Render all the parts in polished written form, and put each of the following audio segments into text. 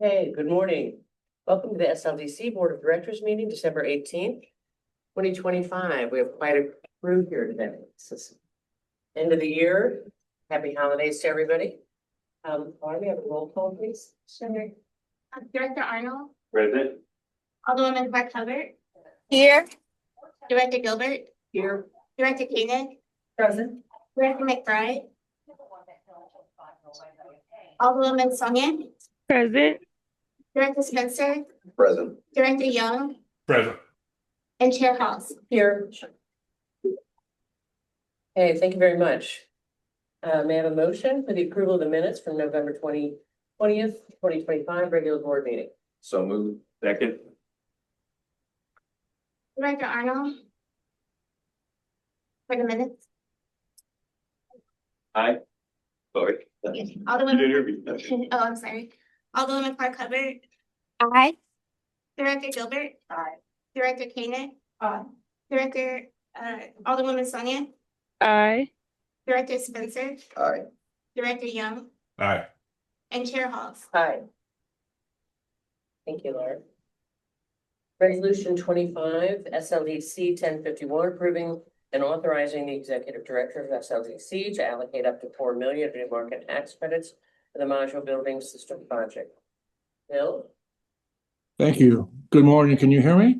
Hey, good morning. Welcome to the SLDC Board of Directors meeting, December 18th, 2025. We have quite a crew here today. This is end of the year. Happy holidays to everybody. Why do we have a roll call, please? Sure. Director Arnold, Present. Alderwoman Clark Hubbard. Here. Director Gilbert, Here. Director Koenig, Present. Director McBride, Alderwoman Sonia, Present. Director Spencer, Present. Director Young, Present. and Chair Halls. Here. Hey, thank you very much. May I have a motion for the approval of the minutes from November 20th, 2025 regular board meeting? So moved. Second. Director Arnold. For the minutes. Aye. Sorry. Yes. You Alderwoman. didn't hear me. Oh, I'm sorry. Alderwoman Clark Hubbard, Aye. Director Gilbert. Aye. Director Koenig. Director, Alderwoman Sonia, Aye. Director Spencer, Aye. Director Young, Aye. and Chair Halls. Aye. Thank you, Laura. Resolution 25, SLDC 1051, approving and authorizing the executive director of SLDC to allocate up to $4 million in new market tax credits for the module building system project. Bill? Thank you. Good morning. Can you hear me?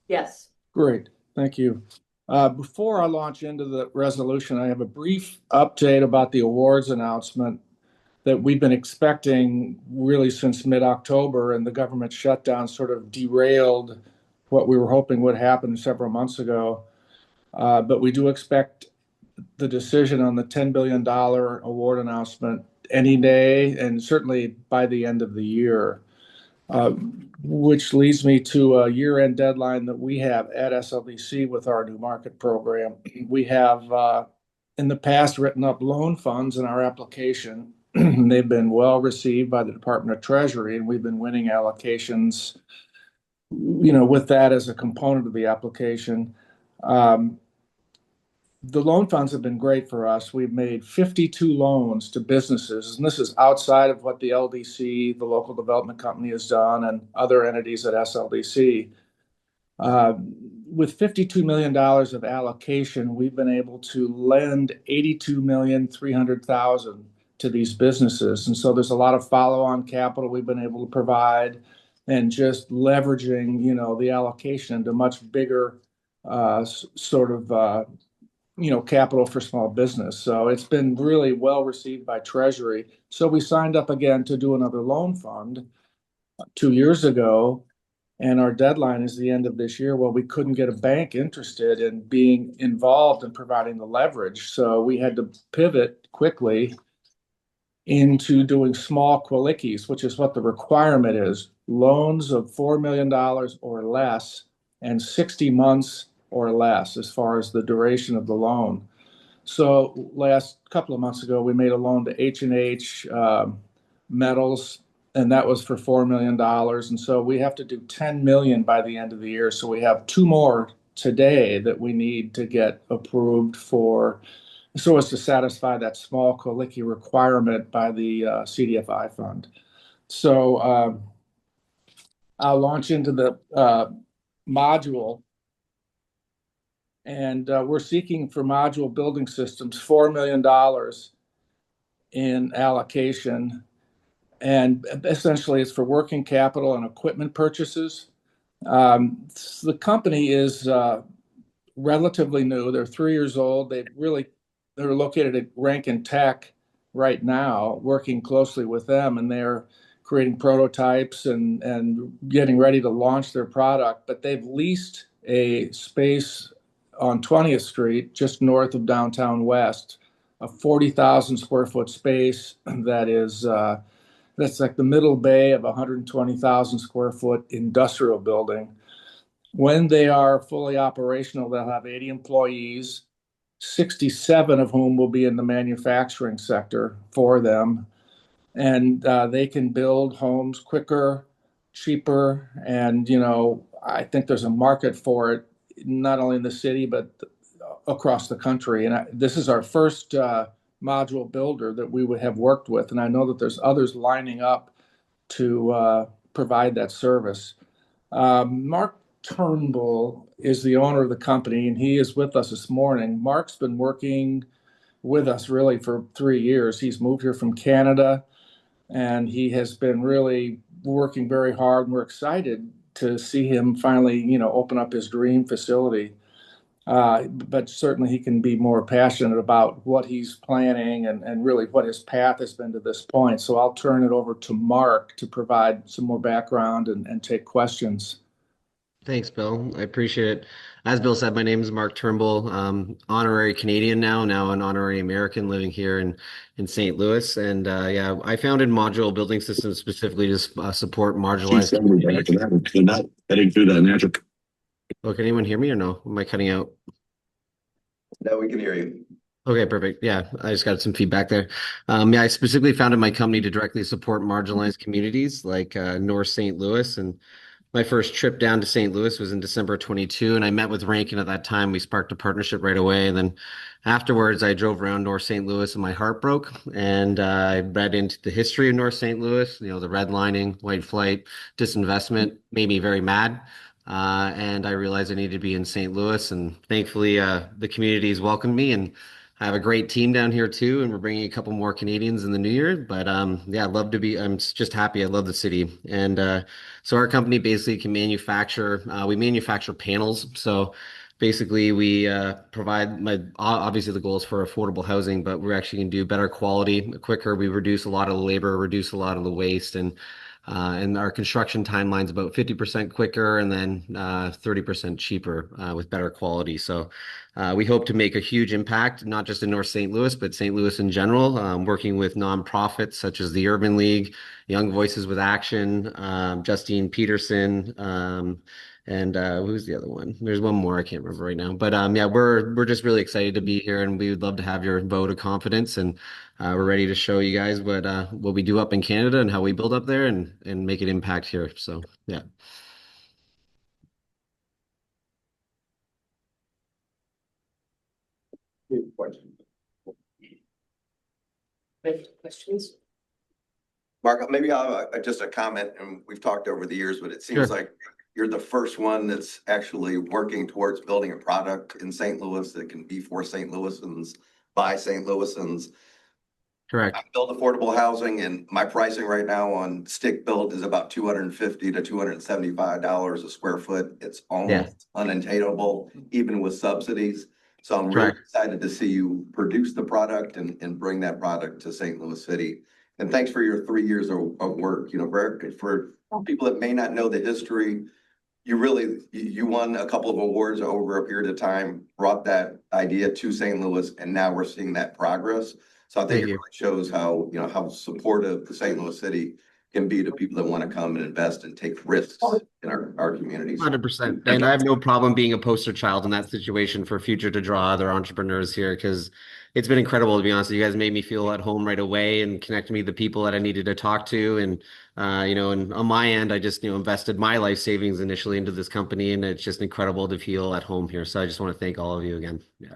Yes. Great. Thank you. Before I launch into the resolution, I have a brief update about the awards announcement that we've been expecting really since mid-October, and the government shutdown sort of derailed what we were hoping would happen several months ago. But we do expect the decision on the $10 billion award announcement any day, and certainly by the end of the year. Which leads me to a year-end deadline that we have at SLDC with our new market program. We have in the past written up loan funds in our application. They've been well received by the Department of Treasury, and we've been winning allocations, with that as a component of the application. The loan funds have been great for us. We've made 52 loans to businesses, and this is outside of what the LDC, the local development company, has done, and other entities at SLDC. With $52 million of allocation, we've been able to lend $82,300,000 to these businesses. And so there's a lot of follow-on capital we've been able to provide, and just leveraging, the allocation into much bigger capital for small business. So it's been really well received by Treasury. So we signed up again to do another loan fund 2 years ago, and our deadline is the end of this year. Well, we couldn't get a bank interested in being involved in providing the leverage. So we had to pivot quickly into doing small quickies, which is what the requirement is. Loans of $4 million or less and 60 months or less as far as the duration of the loan. So last couple of months ago, we made a loan to H&H Metals, and that was for $4 million. And so we have to do 10 million by the end of the year. So we have 2 more today that we need to get approved for, so as to satisfy that small quickie requirement by the CDFI fund. So I'll launch into the module. And we're seeking for module building systems $4 million in allocation. And essentially, it's for working capital and equipment purchases. The company is relatively new. They're 3 years old. They're located at Rankin Tech right now, working closely with them, and they're creating prototypes and getting ready to launch their product. But they've leased a space on 20th Street, just north of downtown West, a 40,000 square foot space that's like the middle bay of a 120,000 square foot industrial building. When they are fully operational, they'll have 80 employees, 67 of whom will be in the manufacturing sector for them. And they can build homes quicker, cheaper, and, I think there's a market for it, not only in the city, but across the country. And this is our first module builder that we would have worked with. And I know that there's others lining up to provide that service. Mark Turnbull is the owner of the company, and he is with us this morning. Mark's been working with us really for 3 years. He's moved here from Canada, and he has been really working very hard. And we're excited to see him finally, open up his dream facility. But certainly he can be more passionate about what he's planning and really what his path has been to this point. So I'll turn it over to Mark to provide some more background and take questions. Thanks, Bill. I appreciate it. As Bill said, my name is Mark Turnbull. Honorary Canadian now an honorary American living here in St. Louis. And yeah, I founded Modular Building Systems specifically to support marginalized communities. They're not heading through that natural. Oh, can anyone hear me or no? Am I cutting out? Now we can hear you. Okay, perfect. Yeah, I just got some feedback there. Yeah, I specifically founded my company to directly support marginalized communities like North St. Louis. And my first trip down to St. Louis was in December 22, and I met with Rankin at that time. We sparked a partnership right away. And then afterwards, I drove around North St. Louis and my heart broke. And I read into the history of North St. Louis, the redlining, white flight, disinvestment made me very mad. And I realized I needed to be in St. Louis. And thankfully, the community has welcomed me. And I have a great team down here too, and we're bringing a couple more Canadians in the new year. But yeah, I'd love to be. I'm just happy. I love the city, and so our company basically can manufacture. We manufacture panels. So basically, we provide. Obviously the goal is for affordable housing, but we're actually going to do better quality, quicker. We reduce a lot of the labor, reduce a lot of the waste, and our construction timeline's about 50% quicker and then 30% cheaper with better quality. So we hope to make a huge impact, not just in North St. Louis, but St. Louis in general, working with nonprofits such as the Urban League, Young Voices with Action, Justine Peterson, and who's the other one? There's one more I can't remember right now. But yeah, we're just really excited to be here, and we would love to have your vote of confidence. And we're ready to show you guys what we do up in Canada and how we build up there and make an impact here. So yeah. Questions? Mark, maybe I'll just a comment, and we've talked over the years, but it seems Sure. like you're the first one that's actually working towards building a product in St. Louis that can be for St. Louisans, by St. Louisans. Correct. I build affordable housing, and my pricing right now on stick built is about $250 to $275 a square foot. It's almost unattainable, even with subsidies. So I'm really Correct. excited to see you produce the product and bring that product to St. Louis City. And thanks for your 3 years of work. For people that may not know the history, you won a couple of awards over a period of time, brought that idea to St. Louis, and now we're seeing that progress. So I think it really shows how, how supportive the St. Louis City can be to people that want to come and invest and take risks in our communities. 100%. And I have no problem being a poster child in that situation for future to draw other entrepreneurs here, because it's been incredible, to be honest. You guys made me feel at home right away and connect me to the people that I needed to talk to. And, and on my end, I just, invested my life savings initially into this company, and it's just incredible to feel at home here. So I just want to thank all of you again. Yeah.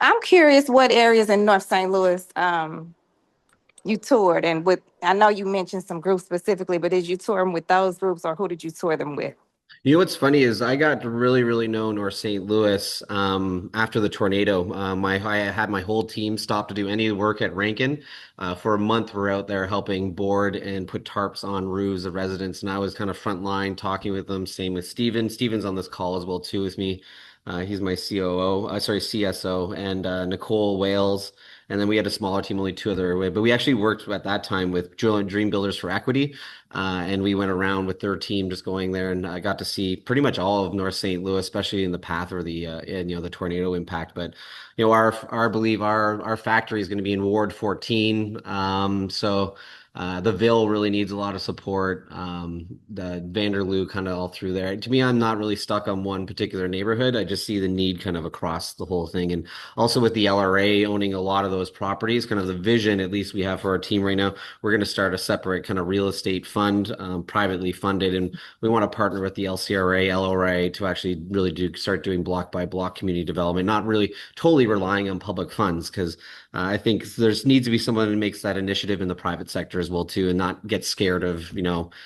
I'm curious what areas in North St. Louis you toured, and I know you mentioned some groups specifically, but did you tour them with those groups, or who did you tour them with? You know what's funny is I got to really, really know North St. Louis after the tornado. I had my whole team stop to do any work at Rankin. For a month, we're out there helping board and put tarps on roofs of residents, and I was kind of front line talking with them. Same with Steven. Steven's on this call as well too with me. He's my CSO, and Nicole Wales. And then we had a smaller team, only two other, but we actually worked at that time with Dream Builders for Equity. And we went around with their team just going there, and I got to see pretty much all of North St. Louis, especially in the path or the tornado impact. But our factory is going to be in Ward 14. So The Ville really needs a lot of support. The Vanderloo kind of all through there. To me, I'm not really stuck on one particular neighborhood. I just see the need kind of across the whole thing. And also with the LRA owning a lot of those properties, kind of the vision, at least we have for our team right now, we're going to start a separate kind of real estate fund, privately funded. And we want to partner with the LCRA, LRA to actually really start doing block by block community development, not really totally relying on public funds because I think there's needs to be someone who makes that initiative in the private sector as well too, and not get scared of,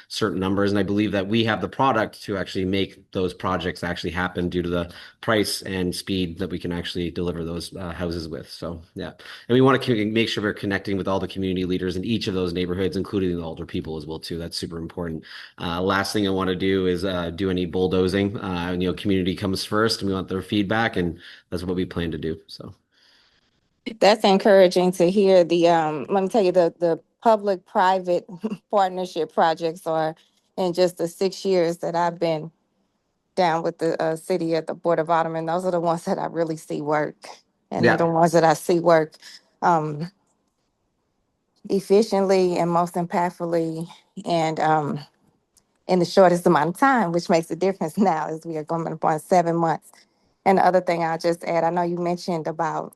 certain numbers. And I believe that we have the product to actually make those projects actually happen due to the price and speed that we can actually deliver those houses with. So yeah, and we want to make sure we're connecting with all the community leaders in each of those neighborhoods, including the older people as well too. That's super important. Last thing I want to do is do any bulldozing. Community comes first, and we want their feedback, and that's what we plan to do. So. That's encouraging to hear. Let me tell you, the public-private partnership projects are in just the 6 years that I've been down with the city at the Board of Aldermen. Those are the ones that I really see work. And they're the Yeah, ones that I see work um, efficiently and most impactfully and in the shortest amount of time, which makes a difference now as we are going upon 7 months. And the other thing I'll just add, I know you mentioned about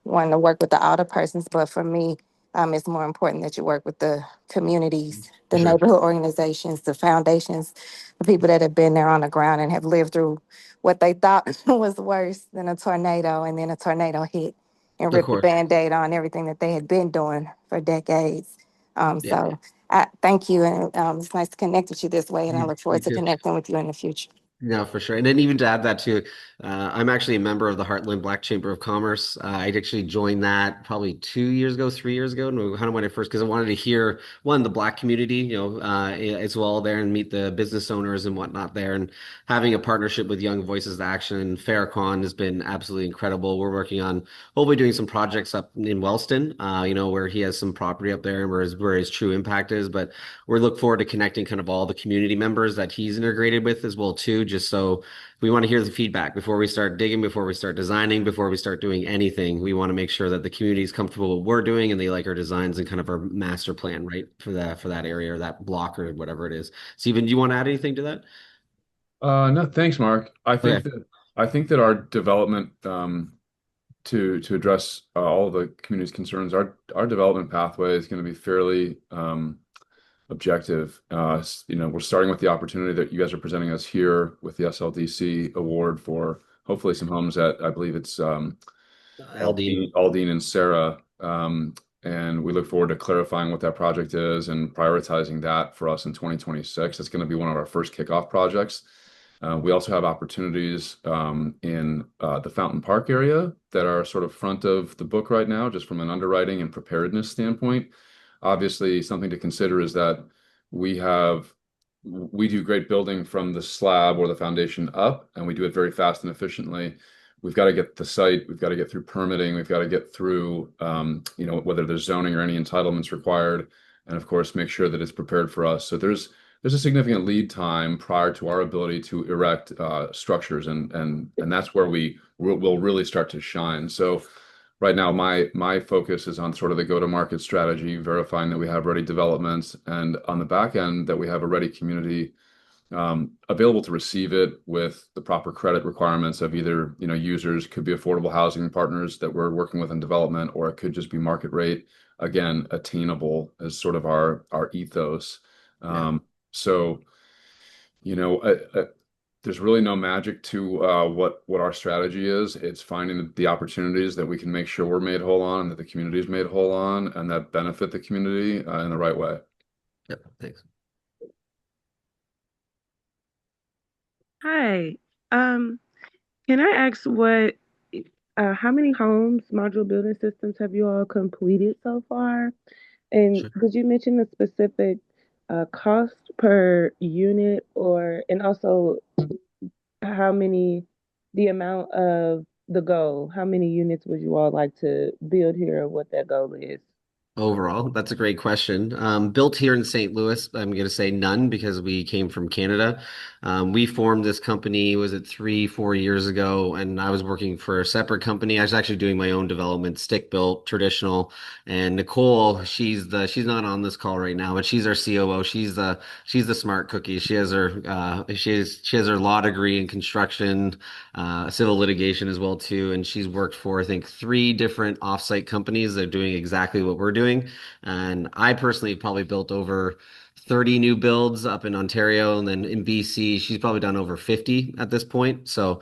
wanting to work with the older persons, but for me, it's more important that you work with the communities, for the sure. neighborhood organizations, the foundations, the people that have been there on the ground and have lived through what they thought was worse than a tornado, and then a tornado hit and Of ripped the course. Band-Aid on everything that they had been doing for decades. Yeah. So I thank you, and it's nice to connect with you this way, and I look You forward to too. connecting with you in the future. No, for sure. And then even to add that too, I'm actually a member of the Heartland Black Chamber of Commerce. I actually joined that probably 2 years ago, 3 years ago, and kind of when I first, because I wanted to hear the Black community, as well there and meet the business owners and whatnot there. And having a partnership with Young Voices to Action and Farrakhan has been absolutely incredible. We're working on hopefully doing some projects up in Wellston, where he has some property up there and where his true impact is. But we look forward to connecting kind of all the community members that he's integrated with as well too, just so we want to hear the feedback before we start digging, before we start designing, before we start doing anything. We want to make sure that the community is comfortable with what we're doing and they like our designs and kind of our master plan, right, for that area or that block or whatever it is. Steven, do you want to add anything to that? No, thanks, Mark. Okay, I think that our development to address all the community's concerns, our development pathway is going to be fairly objective. We're starting with the opportunity that you guys are presenting us here with the SLDC award for hopefully some homes at, I believe it's Aldine. Aldine and Sarah. And we look forward to clarifying what that project is and prioritizing that for us in 2026. It's going to be one of our first kickoff projects. We also have opportunities in the Fountain Park area that are sort of front of the book right now, just from an underwriting and preparedness standpoint. Obviously, something to consider is that we do great building from the slab or the foundation up, and we do it very fast and efficiently. We've got to get the site, we've got to get through permitting, we've got to get through, whether there's zoning or any entitlements required, and of course, make sure that it's prepared for us. So there's a significant lead time prior to our ability to erect structures, and that's where we'll really start to shine. So right now, my focus is on sort of the go-to-market strategy, verifying that we have ready developments, and on the back end that we have a ready community available to receive it with the proper credit requirements of either users, could be affordable housing partners that we're working with in development, or it could just be market rate. Again, attainable is sort of our ethos. Yeah. So, there's really no magic to what our strategy is. It's finding the opportunities that we can make sure we're made whole on, and that the community is made whole on, and that benefit the community in the right way. Yep. Thanks. Hi. Um, can I ask how many homes, modular building systems have you all completed so far? And Sure. did you mention the specific cost per unit and also how many, the amount of the goal, how many units would you all like to build here or what that goal is? Overall, that's a great question. Built here in St. Louis, I'm going to say none because we came from Canada. We formed this company, was it 3, 4 years ago? And I was working for a separate company. I was actually doing my own development, stick built, traditional. And Nicole, she's not on this call right now, but she's our COO. She's the smart cookie. She has her law degree in construction, civil litigation as well too. And she's worked for, I think, 3 different offsite companies that are doing exactly what we're doing. And I personally probably built over 30 new builds up in Ontario, and then in BC, she's probably done over 50 at this point. So,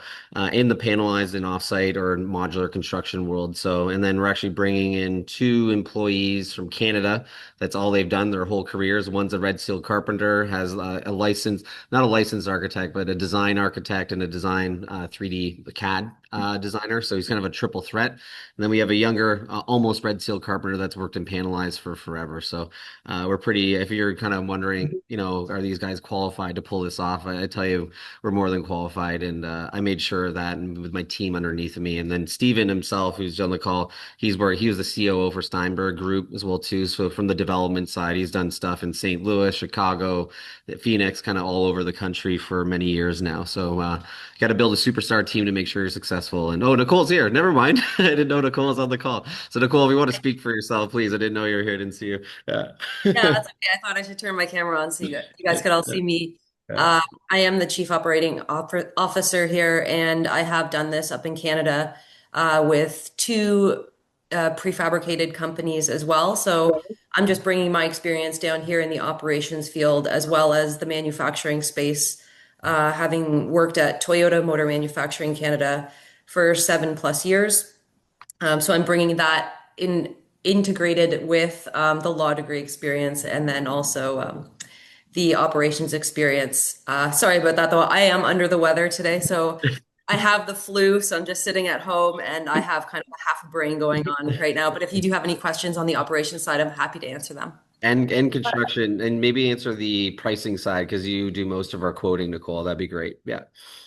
in the panelized and offsite or modular construction world. So, and then we're actually bringing in 2 employees from Canada. That's all they've done their whole careers. One's a red seal carpenter, has a license, not a licensed architect, but a design architect and a design 3D CAD designer. So he's kind of a triple threat. And then we have a younger, almost red seal carpenter that's worked in panelized for forever. So we're pretty, if you're kind of wondering, are these guys qualified to pull this off? I tell you, we're more than qualified. And I made sure of that, and with my team underneath of me. And then Steven himself, who's on the call, he was the COO for Steinberg Group as well too. So from the development side, he's done stuff in St. Louis, Chicago, Phoenix, kind of all over the country for many years now. So got to build a superstar team to make sure you're successful. And oh, Nicole's here. Never mind. I didn't know Nicole was on the call. So Nicole, if you want to speak for yourself, please. I didn't know you were here. Didn't see you. Yeah. Yeah, that's okay. I thought I should turn my camera on so you guys could all see me. I am the Chief Operating Officer here, and I have done this up in Canada with 2 prefabricated companies as well. So I'm just bringing my experience down here in the operations field as well as the manufacturing space, having worked at Toyota Motor Manufacturing Canada for 7+ years. So I'm bringing that integrated with the law degree experience and then also the operations experience. Sorry about that, though. I am under the weather today, so I have the flu, so I'm just sitting at home and I have kind of a half brain going on right now. But if you do have any questions on the operations side, I'm happy to answer them. And construction, and maybe answer the pricing side because you do most of our quoting, Nicole. That'd be great. Yeah.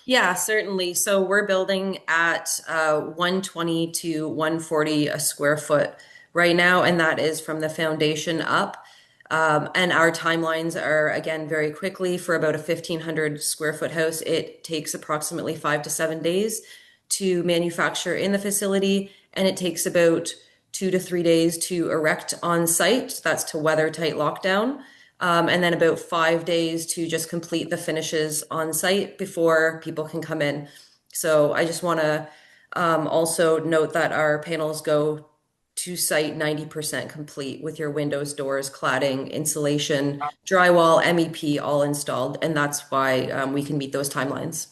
Yeah, certainly. So we're building at 120 to 140 a square foot right now, and that is from the foundation up. And our timelines are, again, very quickly. For about a 1,500 square foot house, it takes approximately 5 to 7 days to manufacture in the facility, and it takes about 2 to 3 days to erect on site. That's to weather tight lockdown. And then about 5 days to just complete the finishes on site before people can come in. So I just want to also note that our panels go to site 90% complete with your windows, doors, cladding, insulation, drywall, MEP all installed. And that's why we can meet those timelines.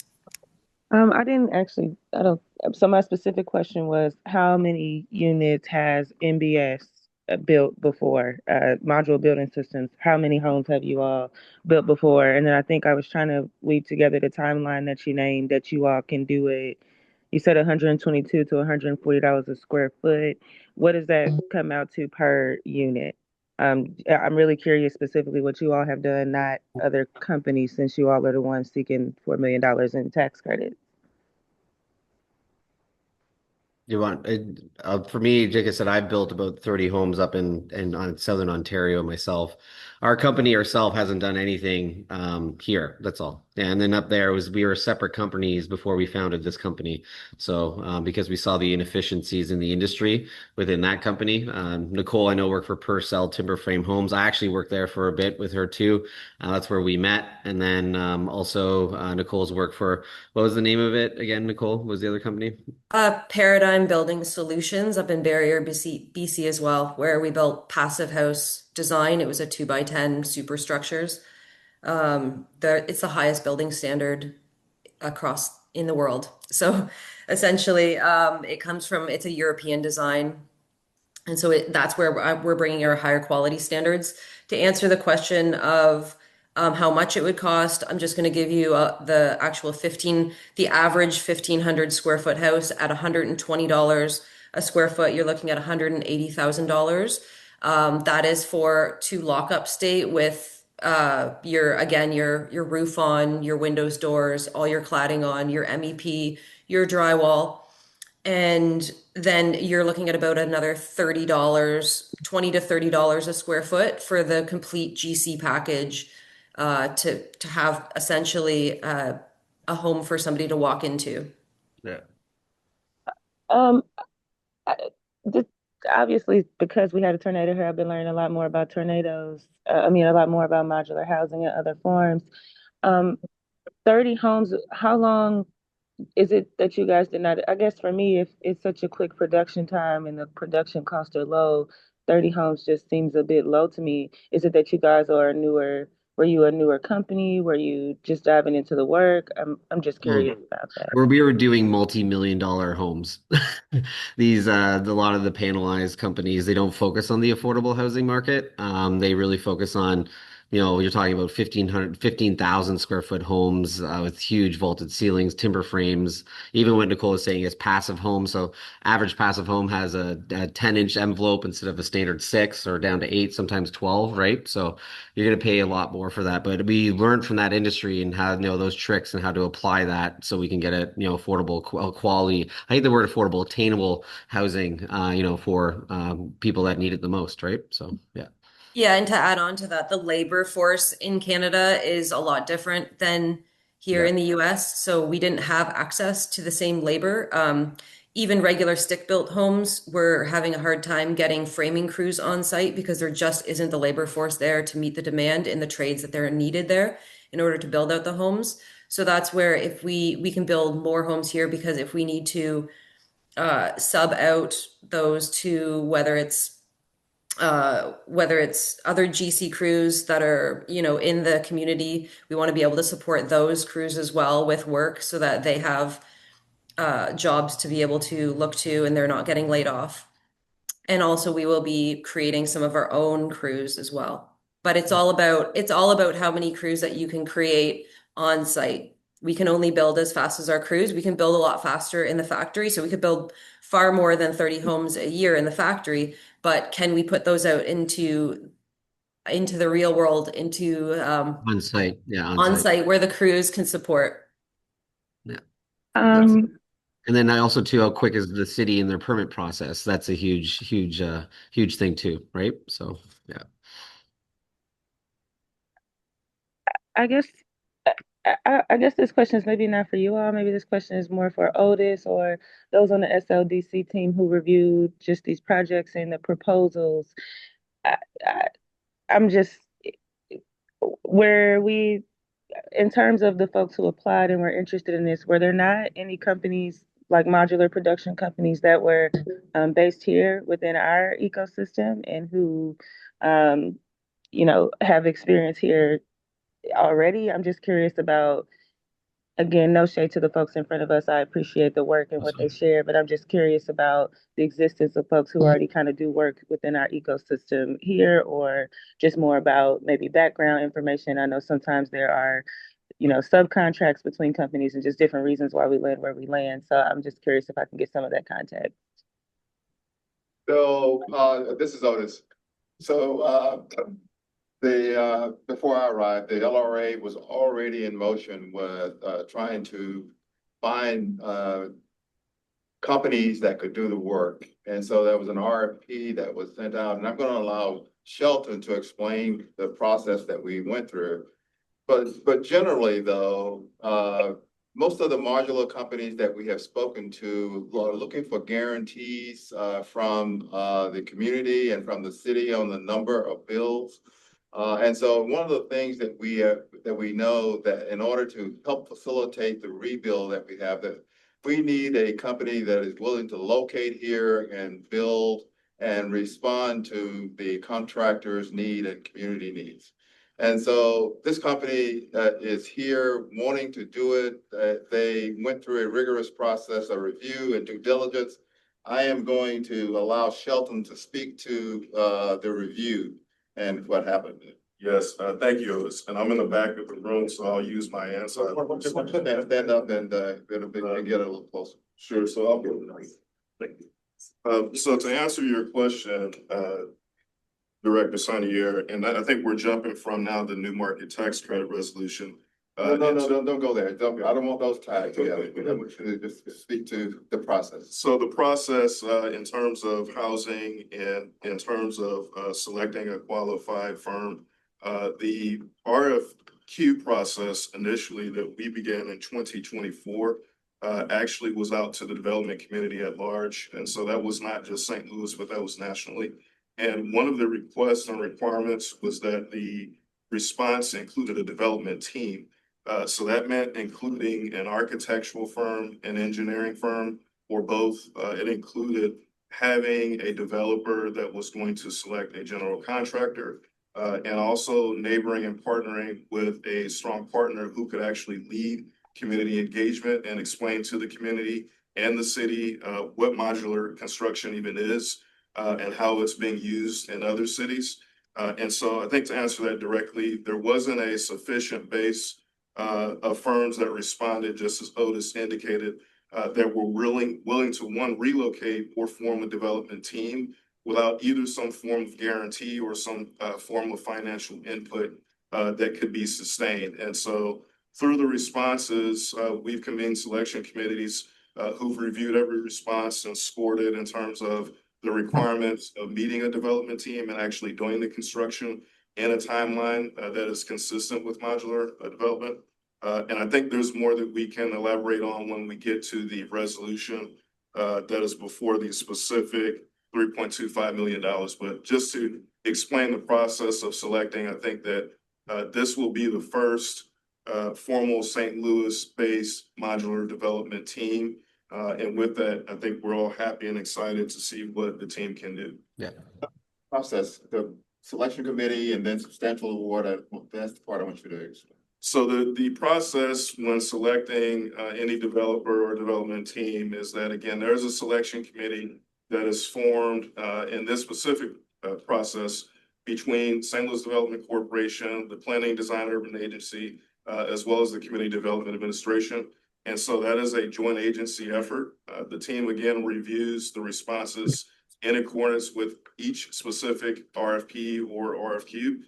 I don't, so my specific question was how many units has MBS built before, modular building systems? How many homes have you all built before? And then I think I was trying to weave together the timeline that you named that you all can do it. You said $122 to $140 a square foot. What does that come out to per unit? I'm really curious specifically what you all have done, not other companies, since you all are the ones seeking $4 million in tax credit. You want for me, like I said, I've built about 30 homes up in on Southern Ontario myself. Our company ourselves hasn't done anything here. That's all. And then up there we were separate companies before we founded this company. So because we saw the inefficiencies in the industry within that company. Nicole, I know, worked for Purcell Timber Frame Homes. I actually worked there for a bit with her too. That's where we met. And then also Nicole's worked for, what was the name of it again, Nicole? What was the other company? Paradigm Building Solutions up in Barrier, BC as well, where we built passive house design. It was a 2x10 superstructures. It's the highest building standard across in the world. So essentially, it's a European design. And so that's where we're bringing our higher quality standards. To answer the question of how much it would cost, I'm just going to give you the average 1,500 square foot house at $120 a square foot. You're looking at $180,000. That is for to lock up state with your roof on, your windows, doors, all your cladding on, your MEP, your drywall. And then you're looking at about another $30, $20 to $30 a square foot for the complete GC package, to have essentially a home for somebody to walk into. Yeah. Um, I, this, obviously, because we had a tornado here, I've been learning a lot more about tornadoes. I mean, a lot more about modular housing and other forms. Um, 30 homes, how long is it that you guys did not? I guess for me, if it's such a quick production time and the production costs are low, 30 homes just seems a bit low to me. Is it that you guys are a newer, were you a newer company? Were you just diving into the work? I'm just curious about that. Where we were doing multi-million-dollar homes. These a lot of the panelized companies, they don't focus on the affordable housing market. They really focus on, you're talking about 15,000 square foot homes with huge vaulted ceilings, timber frames. Even what Nicole is saying is passive homes. So average passive home has a 10-inch envelope instead of a standard 6 or down to 8, sometimes 12, right? So you're going to pay a lot more for that. But we learned from that industry and how, those tricks and how to apply that so we can get a, affordable quality. I hate the word affordable, attainable housing, for people that need it the most, right? So, yeah. Yeah, and to add on to that, the labor force in Canada is a lot different than here in the US. So we didn't have access to the same labor. Even regular stick-built homes were having a hard time getting framing crews on site because there just isn't the labor force there to meet the demand in the trades that they're needed there in order to build out the homes. So that's where if we can build more homes here, because if we need to sub out those to whether it's other GC crews that are, in the community, we want to be able to support those crews as well with work so that they have jobs to be able to look to and they're not getting laid off. And also we will be creating some of our own crews as well. But it's all about how many crews that you can create on site. We can only build as fast as our crews. We can build a lot faster in the factory. So we could build far more than 30 homes a year in the factory, but can we put those out into the real world, into On site. Yeah, on site where the crews can support? Yeah. Um, And then I also too, how quick is the city in their permit process? That's a huge thing too, right? So, yeah. I guess I guess this question is maybe not for you all. Maybe this question is more for Otis or those on the SLDC team who reviewed just these projects and the proposals. I, I, I'm just where we, in terms of the folks who applied and were interested in this, were there not any companies like modular production companies that were based here within our ecosystem and who, um, have experience here already? I'm just curious about, again, no shade to the folks in front of us. I appreciate the work and what they share, but I'm just curious about the existence of folks who already kind of do work within our ecosystem here, or just more about maybe background information. I know sometimes there are, subcontracts between companies and just different reasons why we land where we land. So I'm just curious if I can get some of that context. So, this is Otis. So, before I arrived, the LRA was already in motion with, trying to find, companies that could do the work. And so there was an RFP that was sent out, and I'm gonna allow Shelton to explain the process that we went through. But generally though, most of the modular companies that we have spoken to are looking for guarantees from the community and from the city on the number of bills. And so one of the things that we know that in order to help facilitate the rebuild that we have, that we need a company that is willing to locate here and build and respond to the contractor's need and community needs. And so this company is here wanting to do it. They went through a rigorous process of review and due diligence. I am going to allow Shelton to speak to the review and what happened. Yes, thank you, Otis. And I'm in the back of the room, so I'll use my answer. Stand up and get a little closer. Sure, so I'll go. Thank you. So to answer your question, Director Sonnier, and I think we're jumping from now the new market tax credit resolution. Don't go there. I don't want those tied together. I want you to just speak to the process. So the process, in terms of housing and in terms of, selecting a qualified firm, the RFQ process initially that we began in 2024 actually was out to the development community at large. And so that was not just St. Louis, but that was nationally. And one of the requests and requirements was that the response included a development team. So that meant including an architectural firm, an engineering firm, or both. It included having a developer that was going to select a general contractor, and also neighboring and partnering with a strong partner who could actually lead community engagement and explain to the community and the city what modular construction even is, and how it's being used in other cities. And so I think to answer that directly, there wasn't a sufficient base of firms that responded, just as Otis indicated, that were willing to, one, relocate or form a development team without either some form of guarantee or some form of financial input that could be sustained. And so through the responses, we've convened selection committees who've reviewed every response and scored it in terms of the requirements of meeting a development team and actually doing the construction in a timeline that is consistent with modular development. And I think there's more that we can elaborate on when we get to the resolution that is before the specific $3.25 million. But just to explain the process of selecting, I think that this will be the first formal St. Louis-based modular development team. And with that, I think we're all happy and excited to see what the team can do. Yeah. Process, the selection committee and then substantial award. That's the part I want you to explain. So the process when selecting any developer or development team is that, again, there's a selection committee that is formed in this specific process between St. Louis Development Corporation, the Planning Design Urban Agency, as well as the Community Development Administration. And so that is a joint agency effort. The team, again, reviews the responses in accordance with each specific RFP or RFQ.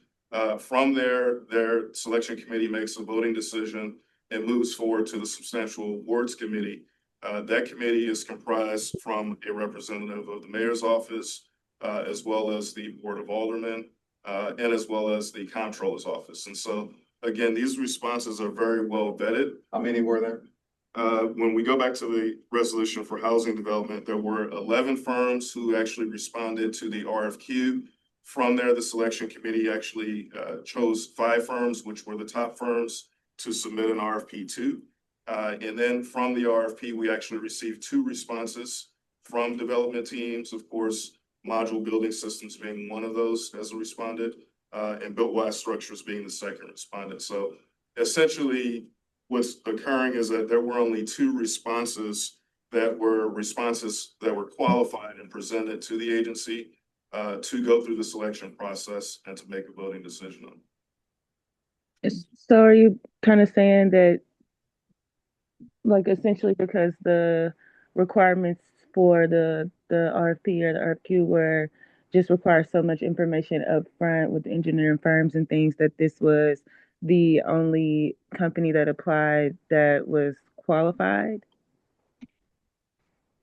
From there, their selection committee makes a voting decision and moves forward to the substantial awards committee. That committee is comprised from a representative of the mayor's office, as well as the board of aldermen, and as well as the comptroller's office. And so, again, these responses are very well vetted. How many were there? When we go back to the resolution for housing development, there were 11 firms who actually responded to the RFQ. From there, the selection committee actually chose 5 firms, which were the top firms, to submit an RFP to. And then from the RFP, we actually received 2 responses from development teams, of course, Module Building Systems being one of those as a responded, and Built Wise Structures being the second respondent. So essentially, what's occurring is that there were only 2 responses that were qualified and presented to the agency to go through the selection process and to make a voting decision on. So are you kind of saying that, like, essentially because the requirements for the RFP or the RFQ were just require so much information up front with the engineering firms and things, that this was the only company that applied that was qualified?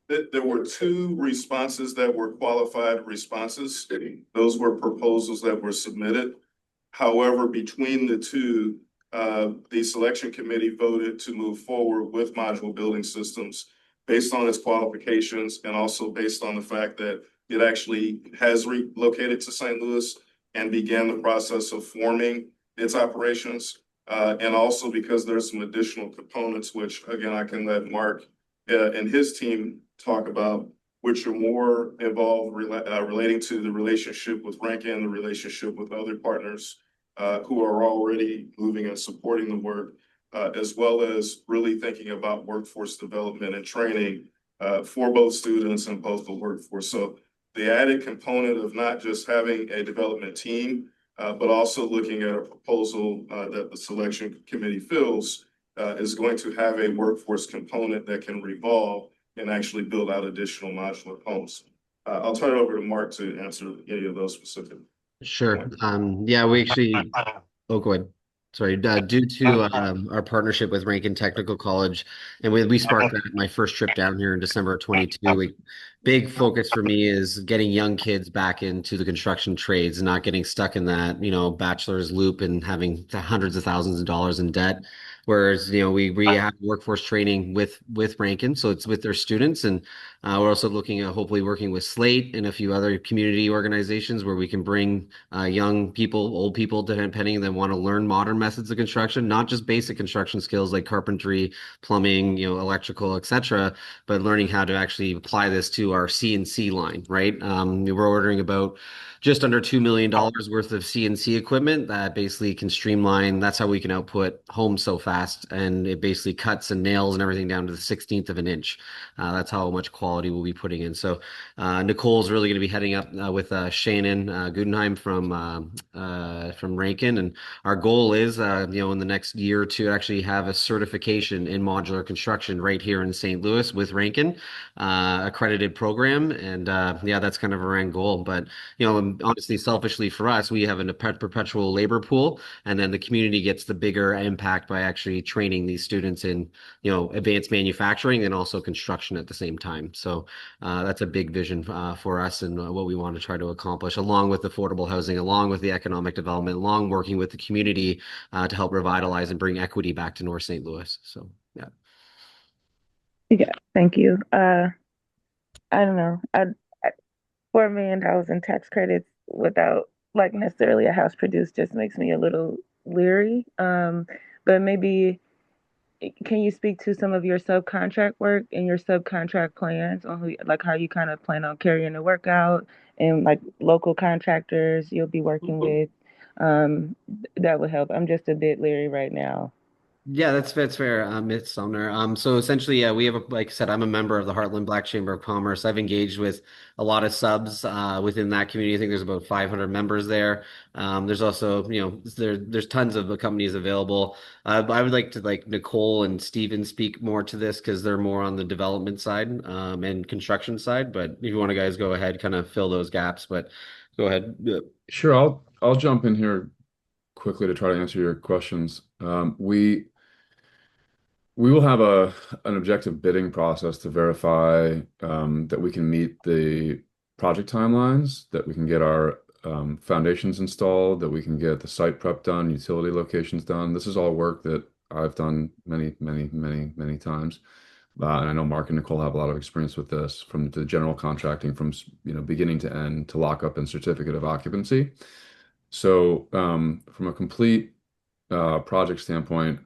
There were 2 responses that were qualified responses. Those were proposals that were submitted. However, between the 2, the selection committee voted to move forward with Module Building Systems based on its qualifications and also based on the fact that it actually has relocated to St. Louis and began the process of forming its operations. And also because there's some additional components, which again, I can let Mark and his team talk about, which are more involved relating to the relationship with Rankin, the relationship with other partners who are already moving and supporting the work, as well as really thinking about workforce development and training for both students and both the workforce. So the added component of not just having a development team, but also looking at a proposal that the selection committee feels is going to have a workforce component that can revolve and actually build out additional modular homes. I'll turn it over to Mark to answer any of those specific. Sure. Yeah, we actually, oh, go ahead. Sorry, due to our partnership with Rankin Technical College, and we sparked that my first trip down here in December of 22. Big focus for me is getting young kids back into the construction trades and not getting stuck in that, bachelor's loop and having hundreds of thousands of dollars in debt. Whereas, we have workforce training with Rankin, so it's with their students, and we're also looking at hopefully working with Slate and a few other community organizations where we can bring young people, old people, depending, that want to learn modern methods of construction, not just basic construction skills like carpentry, plumbing, electrical, etc., but learning how to actually apply this to our CNC line, right? We're ordering about just under $2 million worth of CNC equipment that basically can streamline. That's how we can output homes so fast. And it basically cuts and nails and everything down to the 16th of an inch. That's how much quality we'll be putting in. So Nicole's really going to be heading up with Shannon Gudenheim from Rankin. And our goal is, in the next year or two, actually have a certification in modular construction right here in St. Louis with Rankin, accredited program. And that's kind of our end goal. But, honestly, selfishly for us, we have a perpetual labor pool, and then the community gets the bigger impact by actually training these students in, advanced manufacturing and also construction at the same time. So that's a big vision for us and what we want to try to accomplish, along with affordable housing, along with the economic development, along working with the community to help revitalize and bring equity back to North St. Louis. So, yeah. Yeah, thank you. I don't know. $4 million in tax credits without like necessarily a house produced just makes me a little leery. But maybe can you speak to some of your subcontract work and your subcontract plans on like how you kind of plan on carrying the work out and like local contractors you'll be working with? That would help. I'm just a bit leery right now. Yeah, that's fair, Ms. Sumner. So essentially, yeah, we have like I said, I'm a member of the Heartland Black Chamber of Commerce. I've engaged with a lot of subs within that community. I think there's about 500 members there. There's also, there's tons of companies available. I would like to like Nicole and Steven speak more to this because they're more on the development side and construction side. But if you want to guys go ahead, kind of fill those gaps. But go ahead. Yeah. Sure, I'll jump in here quickly to try to answer your questions. We will have an objective bidding process to verify that we can meet the project timelines, that we can get our foundations installed, that we can get the site prep done, utility locations done. This is all work that I've done many, many, many, many times. And I know Mark and Nicole have a lot of experience with this, from the general contracting, from beginning to end, to lockup and certificate of occupancy. So from a complete project standpoint,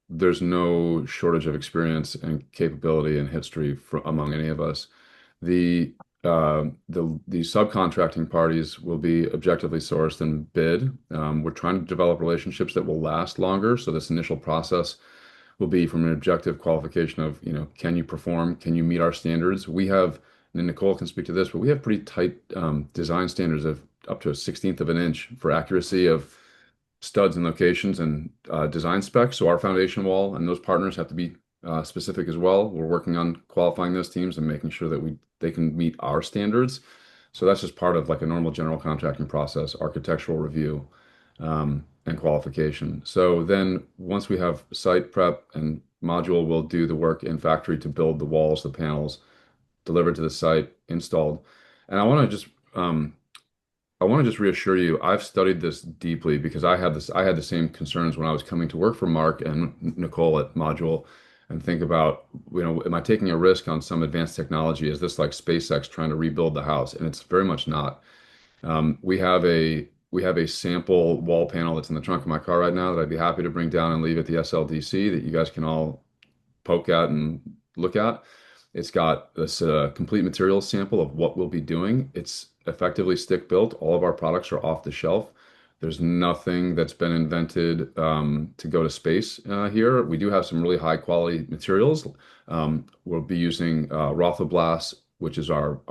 there's no shortage of experience and capability and history among any of us. The subcontracting parties will be objectively sourced and bid. We're trying to develop relationships that will last longer. So this initial process will be from an objective qualification of, can you perform? Can you meet our standards? We have, and Nicole can speak to this, but we have pretty tight design standards of up to a 16th of an inch for accuracy of studs and locations and design specs. So our foundation wall and those partners have to be specific as well. We're working on qualifying those teams and making sure that they can meet our standards. So that's just part of like a normal general contracting process, architectural review, and qualification. So then once we have site prep and module, we'll do the work in factory to build the walls, the panels, delivered to the site, installed. And I want to just reassure you, I've studied this deeply because I had the same concerns when I was coming to work for Mark and Nicole at Module, and think about, am I taking a risk on some advanced technology? Is this like SpaceX trying to rebuild the house? And it's very much not. We have a sample wall panel that's in the trunk of my car right now that I'd be happy to bring down and leave at the SLDC that you guys can all poke at and look at. It's got this complete materials sample of what we'll be doing. It's effectively stick built. All of our products are off the shelf. There's nothing that's been invented to go to space here. We do have some really high quality materials. We'll be using Rothoblast, which is our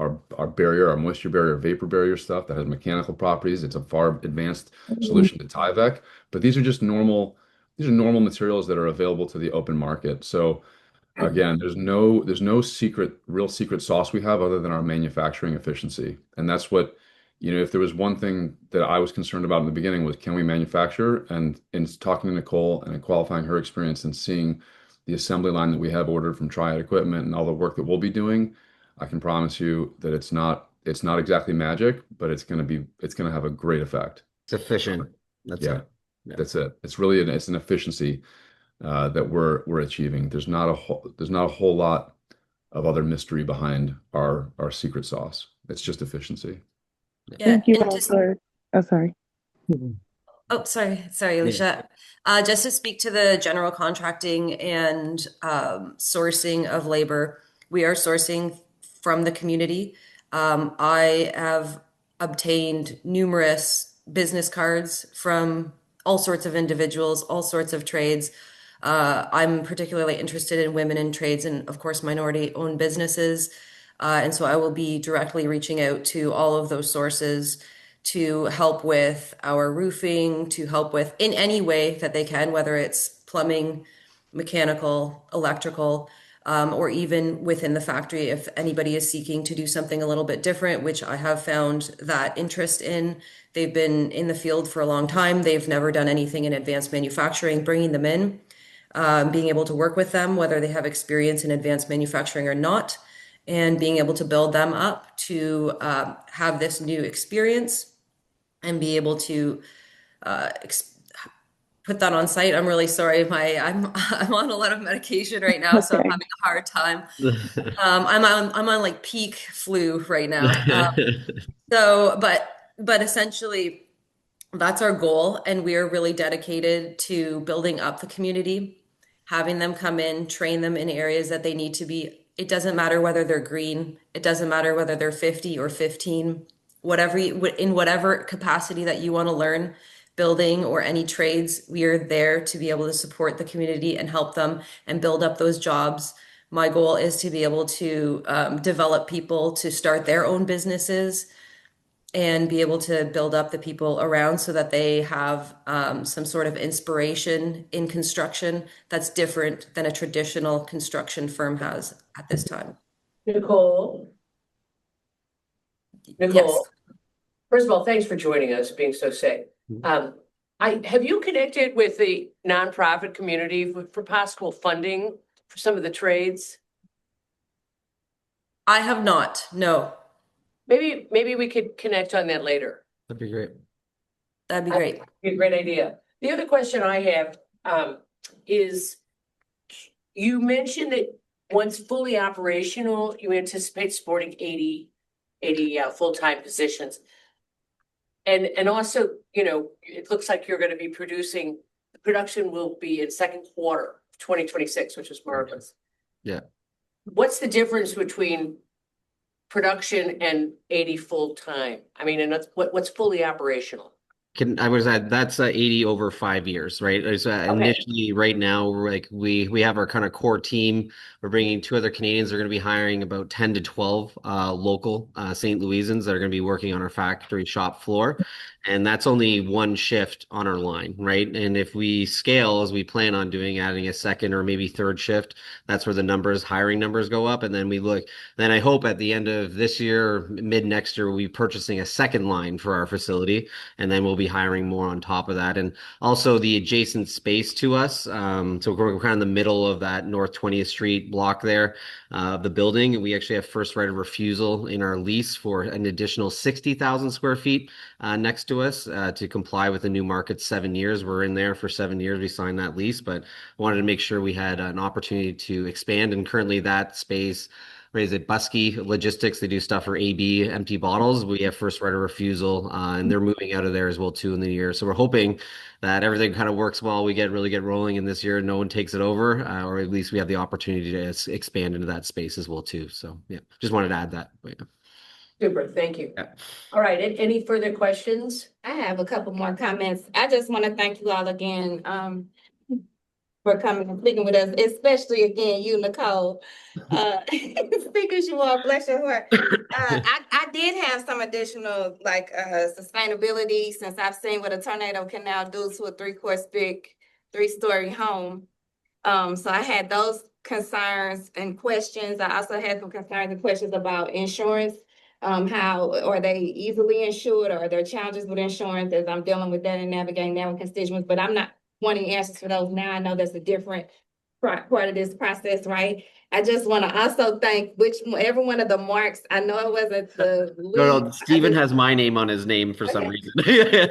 barrier, our moisture barrier, vapor barrier stuff that has mechanical properties. It's a far advanced solution to Tyvek, but these are normal materials that are available to the open market. So again, there's no real secret sauce we have other than our manufacturing efficiency. And that's what if there was one thing that I was concerned about in the beginning was can we manufacture? And in talking to Nicole and qualifying her experience and seeing the assembly line that we have ordered from Triad Equipment and all the work that we'll be doing, I can promise you that it's not exactly magic, but it's going to have a great effect. It's efficient. That's Yeah, it. Yeah. that's it. It's an efficiency that we're achieving. There's not a whole lot of other mystery behind our secret sauce. It's just efficiency. Yeah, Thank you and all just for, oh, sorry. Oh, sorry, Alicia. Just to speak to the general contracting and sourcing of labor, we are sourcing from the community. I have obtained numerous business cards from all sorts of individuals, all sorts of trades. I'm particularly interested in women in trades and, of course, minority-owned businesses. And so I will be directly reaching out to all of those sources to help with our roofing, to help with in any way that they can, whether it's plumbing, mechanical, electrical, or even within the factory, if anybody is seeking to do something a little bit different, which I have found that interest in. They've been in the field for a long time. They've never done anything in advanced manufacturing, bringing them in, being able to work with them, whether they have experience in advanced manufacturing or not, and being able to build them up to have this new experience and be able to put that on site. I'm really sorry. I'm on a lot of medication right now, so I'm Okay. having a hard time. I'm on like peak flu right now. So, but essentially, that's our goal, and we are really dedicated to building up the community, having them come in, train them in areas that they need to be. It doesn't matter whether they're green. It doesn't matter whether they're 50 or 15, whatever in whatever capacity that you want to learn building or any trades, we are there to be able to support the community and help them and build up those jobs. My goal is to be able to develop people to start their own businesses and be able to build up the people around so that they have some sort of inspiration in construction that's different than a traditional construction firm has at this time. Nicole? Yes. Nicole, first of all, thanks for joining us, being so safe. Have you connected with the nonprofit community for possible funding for some of the trades? I have not, no. Maybe we could connect on that later. That'd be great. That'd be great. Be a great idea. The other question I have is you mentioned that once fully operational, you anticipate supporting 80 full-time positions. And also, it looks like you're going to be the production will be in second quarter of 2026, which is marvelous. Yeah. What's the difference between production and 80 full-time? I mean, and what's fully operational? I was at that's 80 over 5 years, right? It's, initially, right now, we're like we have our kind of core team. We're bringing 2 other Canadians. They're going to be hiring about 10 to 12 local St. Louisans that are going to be working on our factory shop floor, and that's only one shift on our line, right? And if we scale as we plan on doing, adding a second or maybe third shift, that's where the hiring numbers go up, and then we look. Then I hope at the end of this year, or mid next year, we'll be purchasing a second line for our facility, and then we'll be hiring more on top of that. And also the adjacent space to us. So we're kind of in the middle of that North 20th Street block there, of the building. And we actually have first right of refusal in our lease for an additional 60,000 square feet next to us to comply with the new market 7 years. We're in there for 7 years. We signed that lease, but wanted to make sure we had an opportunity to expand. And currently that space, what is it, Busky Logistics, they do stuff for AB empty bottles. We have first right of refusal, and they're moving out of there as well too in the year. So we're hoping that everything kind of works well. We really get rolling in this year. No one takes it over, or at least we have the opportunity to expand into that space as well too. So yeah, just wanted to add that. But, yeah. Super, thank you. Yeah. All right, any further questions? I have a couple more comments. I just want to thank you all again for coming and speaking with us, especially again, you, Nicole. Speakers, you all, bless your heart. I did have some additional sustainability, since I've seen what a tornado can now do to a 3-course big 3-story home. So I had those concerns and questions. I also had some concerns and questions about insurance. How are they easily insured, or are there challenges with insurance as I'm dealing with that and navigating that with constituents? But I'm not wanting answers for those now. I know that's a different part of this process, right? I just want to also thank every one of the marks. I know it wasn't the No, lead. no, Steven has my name on his name for some Okay. reason.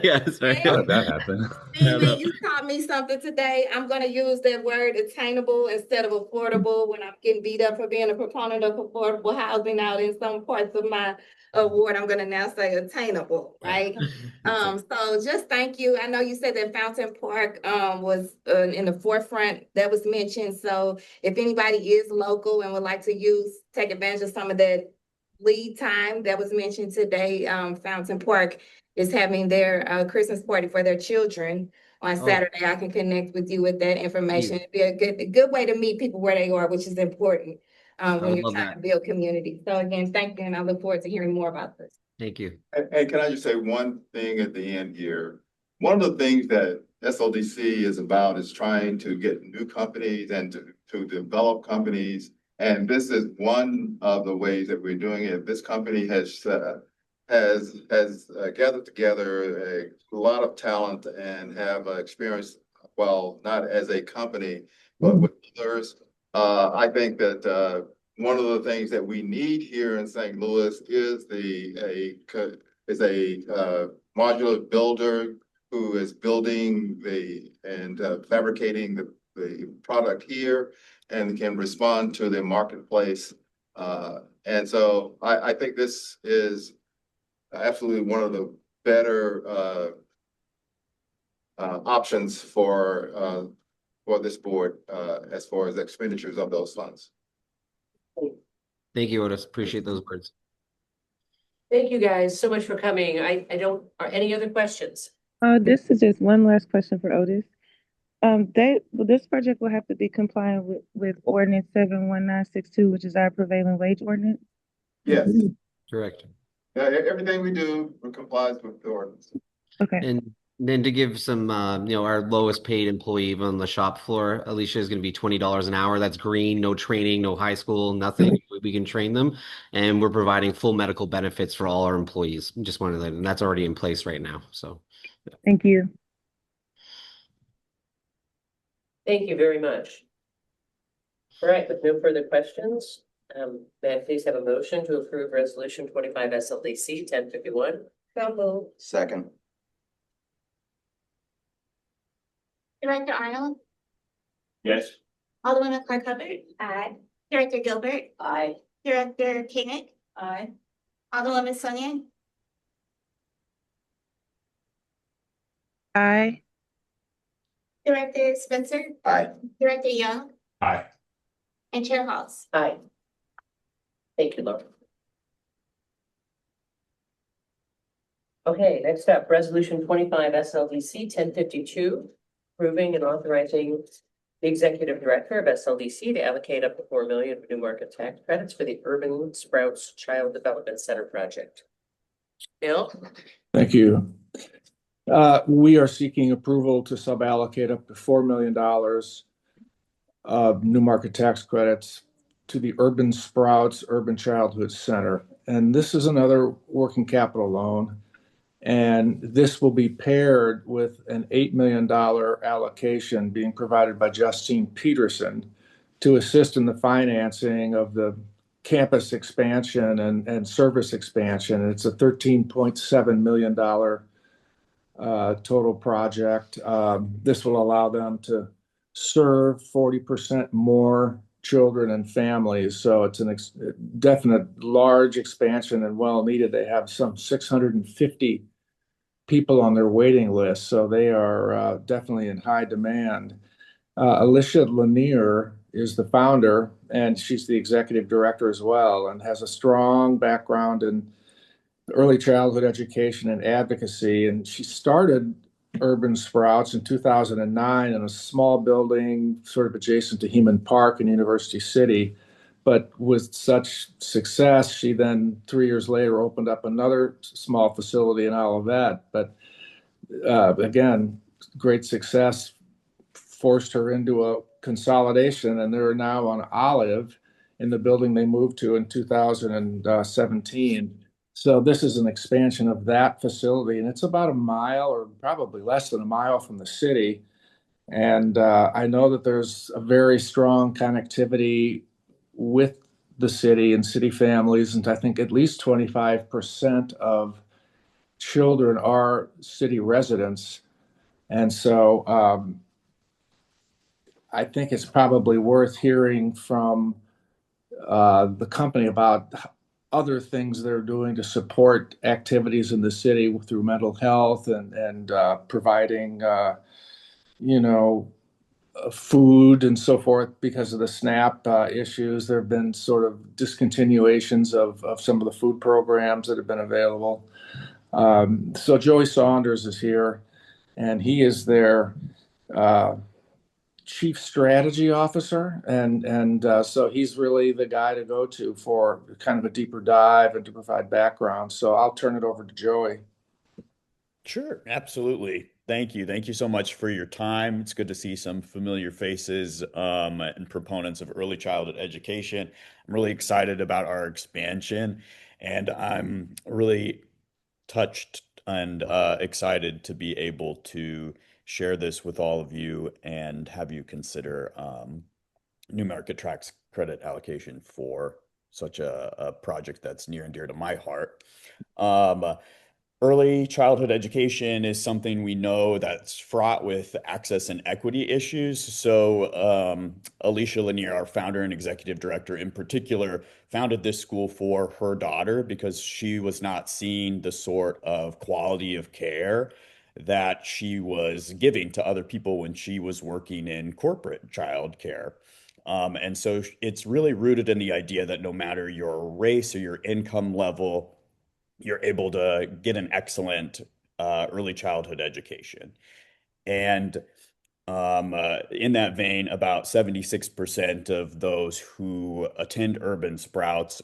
Yeah, sorry. How did that happen? Steven, you taught me something today. I'm gonna use that word attainable instead of affordable when I'm getting beat up for being a proponent of affordable housing out in some parts of my award. I'm gonna now say attainable, right? So just thank you. I know you said that Fountain Park was in the forefront that was mentioned. So if anybody is local and would like to take advantage of some of that lead time that was mentioned today, Fountain Park is having their Christmas party for their children on Saturday. I can connect with you with that information. It'd be a good way to meet people where they are, which is important when you're trying to build community. So again, thank you, and I look forward to hearing more about this. Thank you. And can I just say one thing at the end here? One of the things that SLDC is about is trying to get new companies and to develop companies. And this is one of the ways that we're doing it. This company has gathered together a lot of talent and have experience, well, not as a company, but with others. I think that one of the things that we need here in St. Louis is a modular builder who is building and fabricating the product here and can respond to the marketplace. And so I think this is absolutely one of the better options for this board as far as expenditures of those funds. Thank you, Otis. Appreciate those words. Thank you guys so much for coming. Are any other questions? This is just one last question for Otis. This project will have to be compliant with ordinance 71962, which is our prevailing wage ordinance. Yes. Correct. Everything we do complies with the ordinance. Okay. And then to give some, our lowest paid employee on the shop floor, Alicia, is going to be $20 an hour. That's green, no training, no high school, nothing. We can train them, and we're providing full medical benefits for all our employees. Just wanted to, and that's already in place right now. So, thank you. Thank you very much. All right, with no further questions, may I please have a motion to approve resolution 25 SLDC 1051? So moved. Second. Director Arnold, Yes. Alderwoman Clark Hubbard. Aye. Director Gilbert, Aye. Director Koenig, Aye. Alderwoman Sonia, Aye. Director Spencer, Aye. Director Young, Aye. and Chair Halls. Aye. Thank you, Laura. Okay, next up, resolution 25 SLDC 1052, approving and authorizing the executive director of SLDC to allocate up to $4 million for new market tax credits for the Urban Sprouts Child Development Center project. Bill? Thank you. We are seeking approval to suballocate up to $4 million of new market tax credits to the Urban Sprouts Urban Childhood Center. And this is another working capital loan. And this will be paired with an $8 million allocation being provided by Justine Peterson to assist in the financing of the campus expansion and service expansion. It's a $13.7 million total project. This will allow them to serve 40% more children and families. So it's a definite large expansion and well needed. They have some 650 people on their waiting list, so they are definitely in high demand. Alicia Lanier is the founder, and she's the executive director as well, and has a strong background in early childhood education and advocacy. And she started Urban Sprouts in 2009 in a small building sort of adjacent to Heman Park in University City. But with such success, she then 3 years later opened up another small facility in Olivet. But again, great success forced her into a consolidation, and they're now on Olive in the building they moved to in 2017. So this is an expansion of that facility, and it's about a mile or probably less than a mile from the city. And I know that there's a very strong connectivity with the city and city families, and I think at least 25% of children are city residents. And so I think it's probably worth hearing from the company about other things they're doing to support activities in the city through mental health and providing, you know, food and so forth because of the SNAP issues. There have been sort of discontinuations of some of the food programs that have been available. So Joey Saunders is here, and he is their uh, chief strategy officer, and so he's really the guy to go to for kind of a deeper dive and to provide background. So I'll turn it over to Joey. Sure, absolutely. Thank you. Thank you so much for your time. It's good to see some familiar faces and proponents of early childhood education. I'm really excited about our expansion, and I'm really touched and excited to be able to share this with all of you and have you consider new market tax credit allocation for such a project that's near and dear to my heart. Um, Early childhood education is something we know that's fraught with access and equity issues. So, Alicia Lanier, our founder and executive director in particular, founded this school for her daughter because she was not seeing the sort of quality of care that she was giving to other people when she was working in corporate child care. And so it's really rooted in the idea that no matter your race or your income level, you're able to get an excellent early childhood education. And in that vein, about 76% of those who attend urban sprouts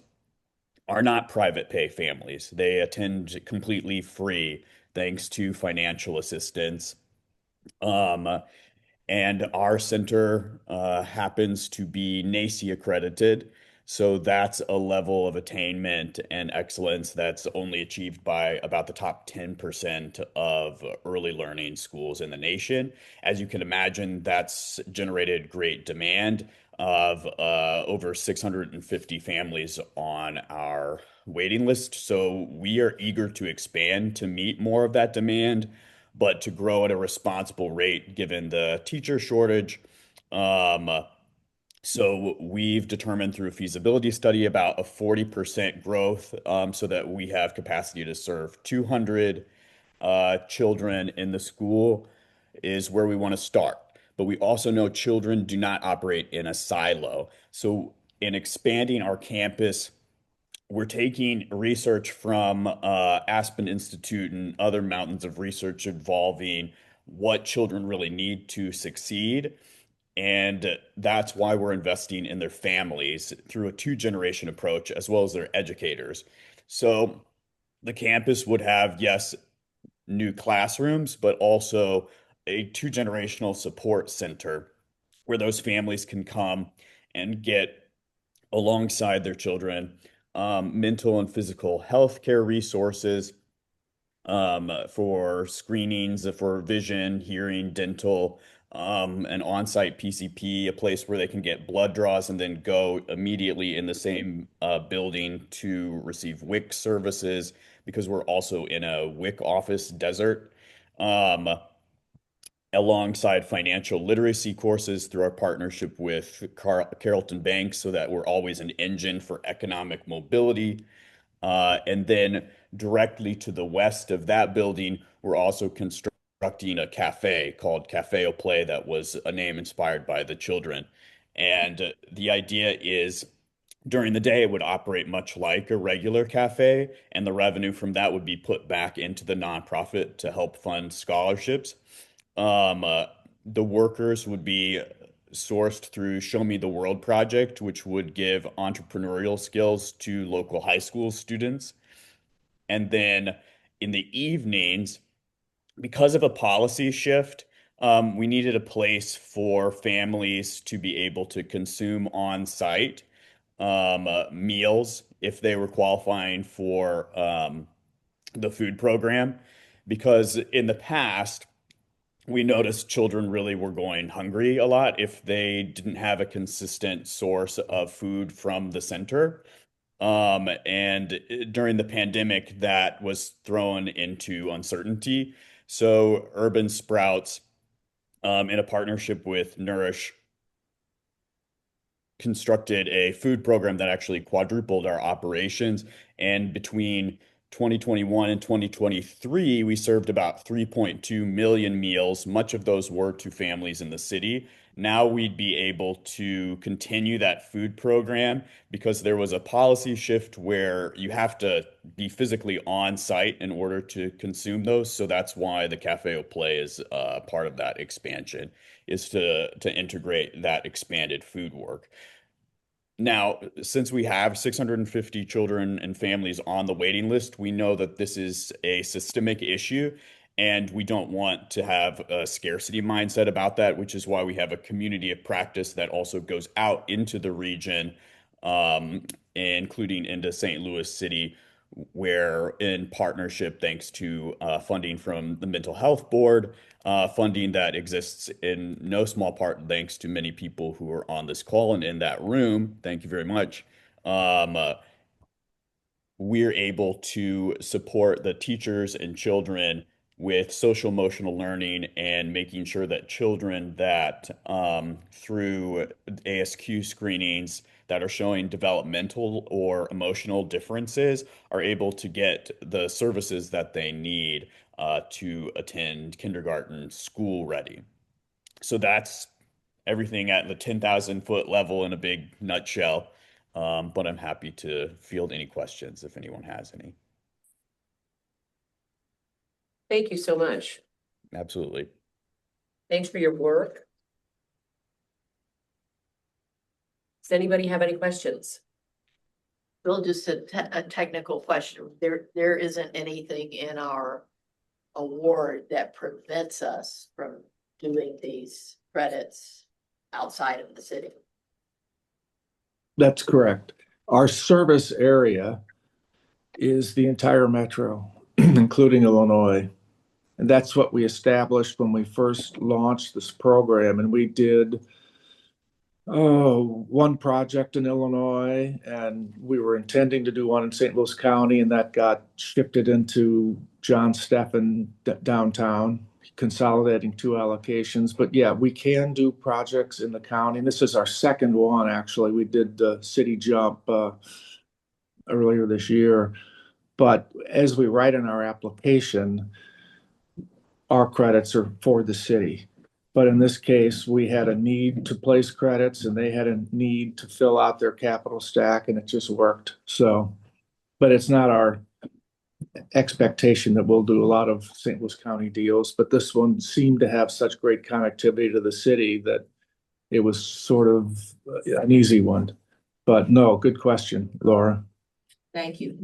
are not private pay families. They attend completely free thanks to financial assistance. Um, and our center happens to be NACE accredited. So that's a level of attainment and excellence that's only achieved by about the top 10% of early learning schools in the nation. As you can imagine, that's generated great demand of over 650 families on our waiting list. So we are eager to expand to meet more of that demand, but to grow at a responsible rate given the teacher shortage. Um, so we've determined through a feasibility study about a 40% growth, so that we have capacity to serve 200 children in the school is where we want to start. But we also know children do not operate in a silo. So in expanding our campus, we're taking research from Aspen Institute and other mountains of research involving what children really need to succeed. And that's why we're investing in their families through a two-generation approach, as well as their educators. So the campus would have, yes, new classrooms, but also a two-generational support center where those families can come and get alongside their children mental and physical health care resources for screenings for vision, hearing, dental, an on-site PCP, a place where they can get blood draws and then go immediately in the same building to receive WIC services because we're also in a WIC office desert. Um, Alongside financial literacy courses through our partnership with Carrollton Bank so that we're always an engine for economic mobility. And then directly to the west of that building, we're also constructing a cafe called Cafe Au Play that was a name inspired by the children. And the idea is during the day, it would operate much like a regular cafe, and the revenue from that would be put back into the nonprofit to help fund scholarships. Um, uh, the workers would be sourced through Show Me the World project, which would give entrepreneurial skills to local high school students. And then in the evenings, because of a policy shift, we needed a place for families to be able to consume on site meals if they were qualifying for the food program, because in the past, we noticed children really were going hungry a lot if they didn't have a consistent source of food from the center. And during the pandemic, that was thrown into uncertainty. So Urban Sprouts, in a partnership with Nourish, constructed a food program that actually quadrupled our operations. And between 2021 and 2023, we served about 3.2 million meals. Much of those were to families in the city. Now we'd be able to continue that food program because there was a policy shift where you have to be physically on site in order to consume those. So that's why the Cafe au Play is part of that expansion, is to integrate that expanded food work. Now, since we have 650 children and families on the waiting list, we know that this is a systemic issue, and we don't want to have a scarcity mindset about that, which is why we have a community of practice that also goes out into the region, um, including into St. Louis City, where in partnership, thanks to funding from the Mental Health Board, funding that exists in no small part thanks to many people who are on this call and in that room. Thank you very much. Um, uh, we're able to support the teachers and children with social emotional learning and making sure that children that through ASQ screenings that are showing developmental or emotional differences are able to get the services that they need to attend kindergarten school ready. So that's everything at the 10,000 foot level in a big nutshell. But I'm happy to field any questions if anyone has any. Thank you so much. Absolutely. Thanks for your work. Does anybody have any questions? Bill, just a technical question. There isn't anything in our award that prevents us from doing these credits outside of the city. That's correct. Our service area is the entire metro, including Illinois. And that's what we established when we first launched this program. And we did one project in Illinois, and we were intending to do one in St. Louis County, and that got shifted into John Steffen downtown, consolidating two allocations. But yeah, we can do projects in the county. And this is our second one, actually. We did the City Jump earlier this year. But as we write in our application, our credits are for the city. But in this case, we had a need to place credits and they had a need to fill out their capital stack, and it just worked. So, but it's not our expectation that we'll do a lot of St. Louis County deals, but this one seemed to have such great connectivity to the city that it was sort of an easy one. But no, good question, Laura. Thank you.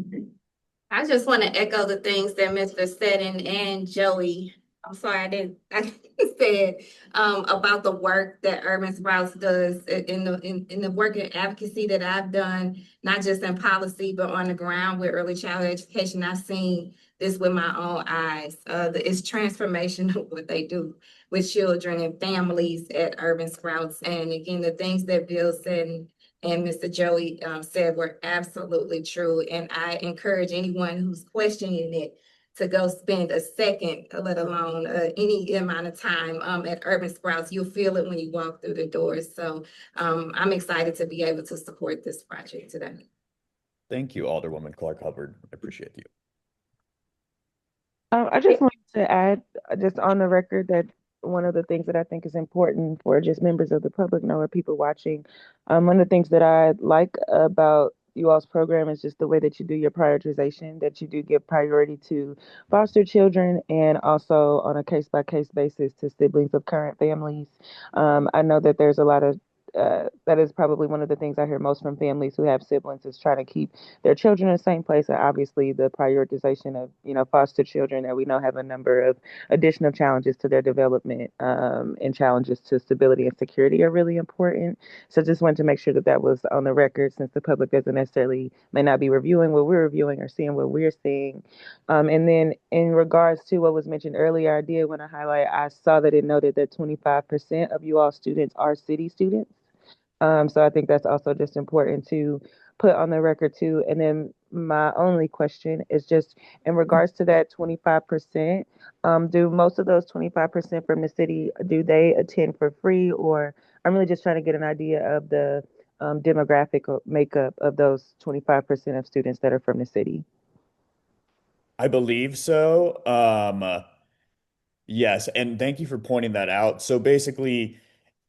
I just want to echo the things that Mr. Seddon and Joey, I'm sorry, I said about the work that Urban Sprouts does in the work and advocacy that I've done, not just in policy, but on the ground with early childhood education. I've seen this with my own eyes. It's transformational what they do with children and families at Urban Sprouts. And again, the things that Bill said and Mr. Joey said were absolutely true. And I encourage anyone who's questioning it to go spend a second, let alone any amount of time at Urban Sprouts. You'll feel it when you walk through the doors. So I'm excited to be able to support this project today. Thank you, Alderwoman Clark Hubbard. I appreciate you. I just wanted to add, just on the record, that one of the things that I think is important for just members of the public know or people watching, one of the things that I like about you all's program is just the way that you do your prioritization, that you do give priority to foster children and also on a case-by-case basis to siblings of current families. I know that there's a lot of that is probably one of the things I hear most from families who have siblings is trying to keep their children in the same place. And obviously the prioritization of, foster children that we know have a number of additional challenges to their development, and challenges to stability and security are really important. So just wanted to make sure that that was on the record, since the public doesn't necessarily may not be reviewing what we're reviewing or seeing what we're seeing. And then in regards to what was mentioned earlier, I did want to highlight, I saw that it noted that 25% of you all students are city students. So I think that's also just important to put on the record too. And then my only question is just in regards to that 25%, do most of those 25% from the city, do they attend for free? Or I'm really just trying to get an idea of the demographic makeup of those 25% of students that are from the city. I believe so. Yes, and thank you for pointing that out. So basically,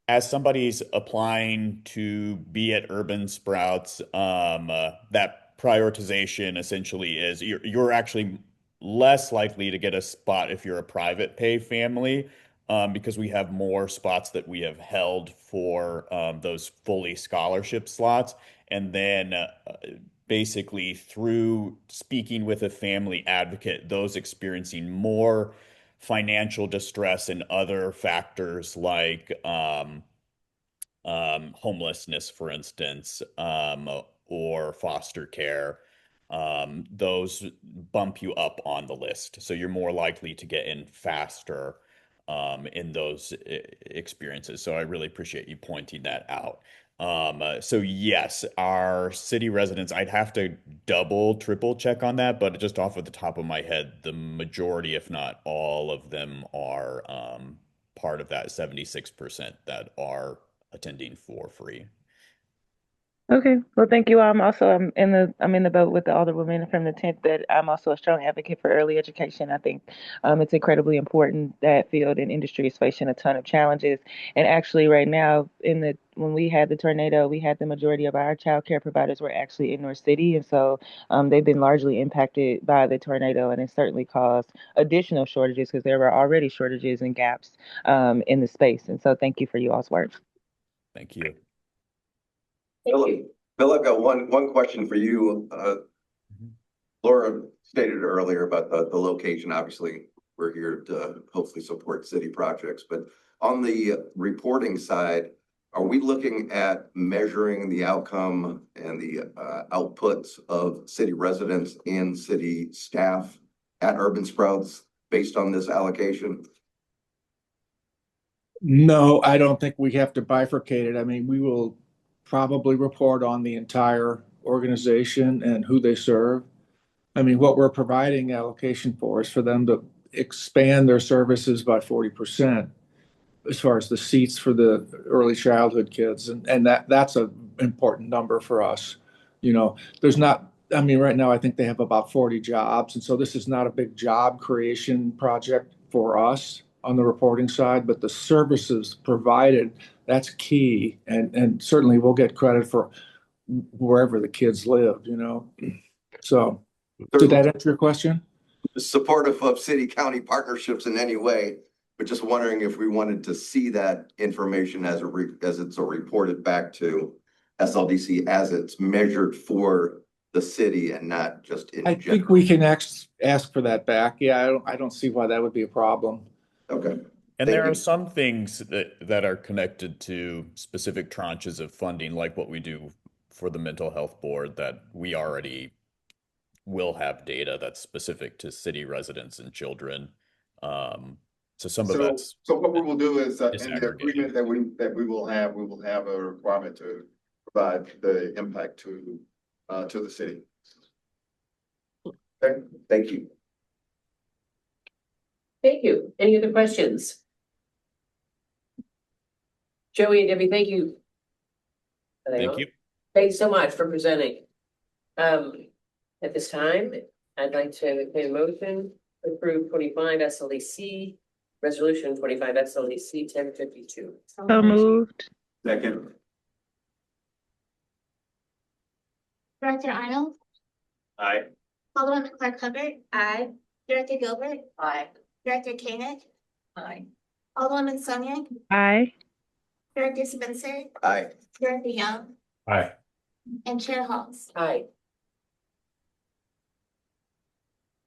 as somebody's applying to be at Urban Sprouts, that prioritization essentially is you're actually less likely to get a spot if you're a private pay family, because we have more spots that we have held for those fully scholarship slots. And then basically through speaking with a family advocate, those experiencing more financial distress and other factors like homelessness, for instance, or foster care, those bump you up on the list. So you're more likely to get in faster in those experiences. So I really appreciate you pointing that out. So yes, our city residents, I'd have to double, triple check on that, but just off of the top of my head, the majority, if not all of them, are part of that 76% that are attending for free. Okay. Well, thank you. I'm in the boat with the Alderwoman from the 10th that I'm also a strong advocate for early education. I think it's incredibly important. That field and industry is facing a ton of challenges. And actually right now when we had the tornado, we had the majority of our child care providers were actually in North City. And so they've been largely impacted by the tornado, and it certainly caused additional shortages because there were already shortages and gaps in the space. And so thank you for you all's work. Thank you. Thank you. Bill, I've got one question for you. Laura stated earlier about the location. Obviously, we're here to hopefully support city projects, but on the reporting side, are we looking at measuring the outcome and the outputs of city residents and city staff at Urban Sprouts based on this allocation? No, I don't think we have to bifurcate it. I mean, we will probably report on the entire organization and who they serve. I mean, what we're providing allocation for is for them to expand their services by 40% as far as the seats for the early childhood kids. And that's an important number for us. There's not, I mean, right now I think they have about 40 jobs. And so this is not a big job creation project for us on the reporting side, but the services provided, that's key. And certainly we'll get credit for wherever the kids live. So did that answer your question? Supportive of city-county partnerships in any way, but just wondering if we wanted to see that information as it's reported back to SLDC as it's measured for the city and not just in I general. think we can ask for that back. Yeah, I don't see why that would be a problem. Okay. And Thank there you. are some things that are connected to specific tranches of funding, like what we do for the mental health board, that we already will have data that's specific to city residents and children. So some of that's So what we will do is in the disaggregated. agreement that we will have a requirement to provide the impact to the city. Okay. Thank you. Thank you. Any other questions? Joey and Debbie, thank you. Thank you. Thanks so much for presenting. At this time, I'd like to make a motion to approve 25 SLDC, resolution 25 SLDC 1052. So moved. Second. Director Arnold, Aye. Alderwoman Clark Hubbard. Aye. Director Gilbert. Aye. Director Koenig. Aye. Alderwoman Sonia. Aye. Director Spencer, Aye. Director Young, Aye. and Chair Holmes. Aye.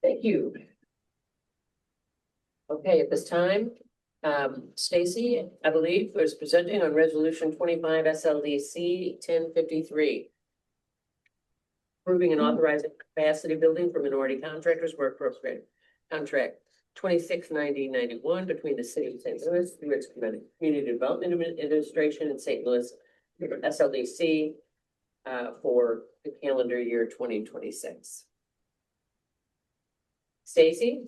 Thank you. Okay, at this time, Stacy, I believe, was presenting on resolution 25 SLDC 1053. Approving and authorizing capacity building for minority contractors work program contract 269091 between the city of St. Louis, through its Community Development Administration in St. Louis, SLDC, for the calendar year 2026. Stacy?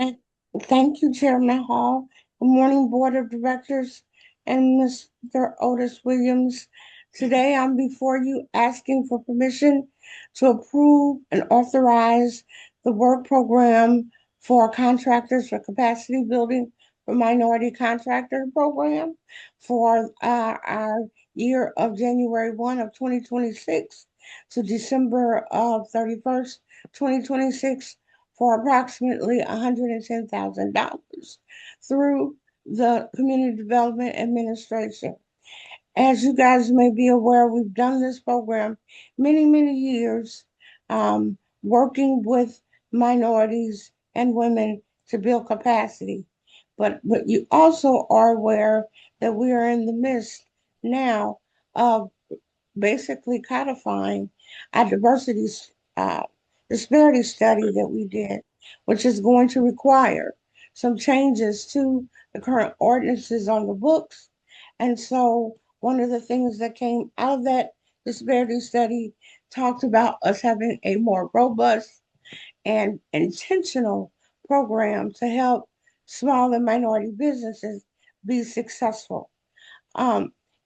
Thank you, Chairman Hall. Good morning, Board of Directors and Mr. Otis Williams. Today, I'm before you asking for permission to approve and authorize the work program for contractors for capacity building for minority contractor program for our year of January 1 of 2026 to December of 31st, 2026 for approximately $110,000 through the Community Development Administration. As you guys may be aware, we've done this program many years, working with minorities and women to build capacity. But you also are aware that we are in the midst now of basically codifying our disparity study that we did, which is going to require some changes to the current ordinances on the books. And so one of the things that came out of that disparity study talked about us having a more robust and intentional program to help small and minority businesses be successful.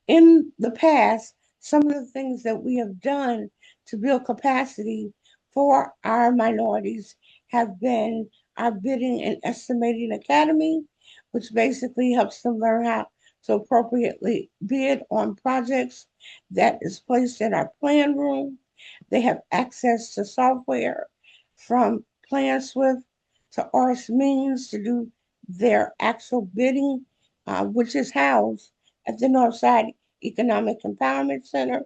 In the past, some of the things that we have done to build capacity for our minorities have been our bidding and estimating academy, which basically helps them learn how to appropriately bid on projects that is placed in our plan room. They have access to software from PlanSwift to RS Means to do their actual bidding, which is housed at the Northside Economic Empowerment Center.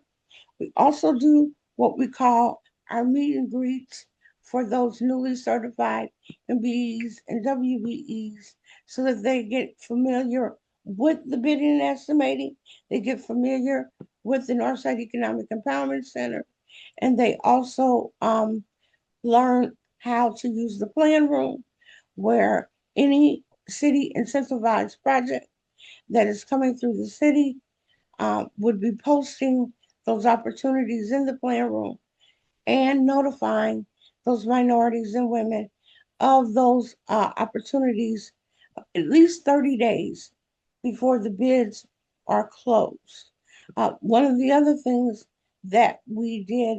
We also do what we call our meet and greets for those newly certified MBEs and WBEs so that they get familiar with the bidding and estimating. They get familiar with the Northside Economic Empowerment Center, and they also learn how to use the plan room, where any city incentivized project that is coming through the city would be posting those opportunities in the plan room and notifying those minorities and women of those opportunities at least 30 days before the bids are closed. One of the other things that we did,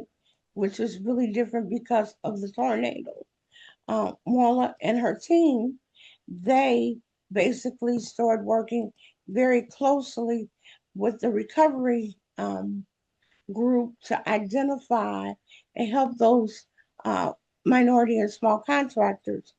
which was really different because of the tornado, Marla and her team, they basically started working very closely with the recovery group to identify and help those minority and small contractors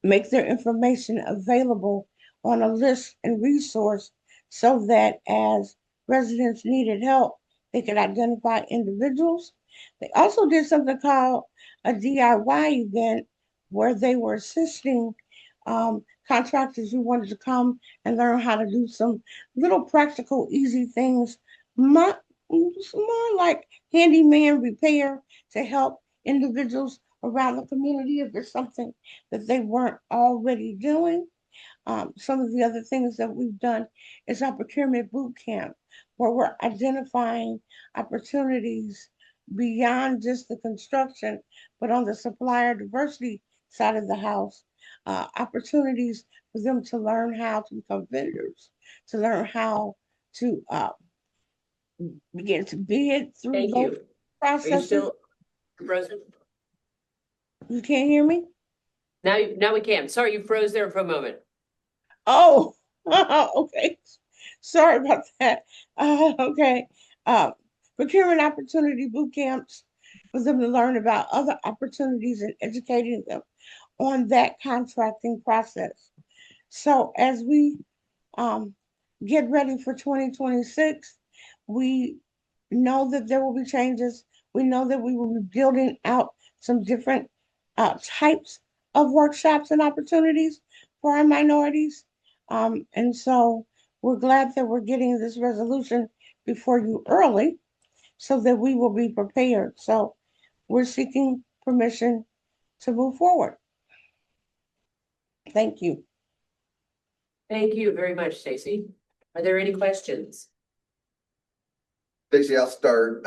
make their information available on a list and resource so that as residents needed help, they could identify individuals. They also did something called a DIY event where they were assisting contractors who wanted to come and learn how to do some little practical, easy things, more like handyman repair to help individuals around the community if there's something that they weren't already doing. Some of the other things that we've done is our procurement boot camp, where we're identifying opportunities beyond just the construction, but on the supplier diversity side of the house, opportunities for them to learn how to become vendors, to learn how to begin to bid through Thank those you. Are you processes. still frozen? You can't hear me? Now we can. Sorry, you froze there for a moment. Oh, okay. Sorry about that. Okay. Procurement opportunity boot camps for them to learn about other opportunities and educating them on that contracting process. So as we get ready for 2026. We know that there will be changes. We know that we will be building out some different types of workshops and opportunities for our minorities. And so we're glad that we're getting this resolution before you early so that we will be prepared. So we're seeking permission to move forward. Thank you. Thank you very much, Stacy. Are there any questions? Stacy, I'll start.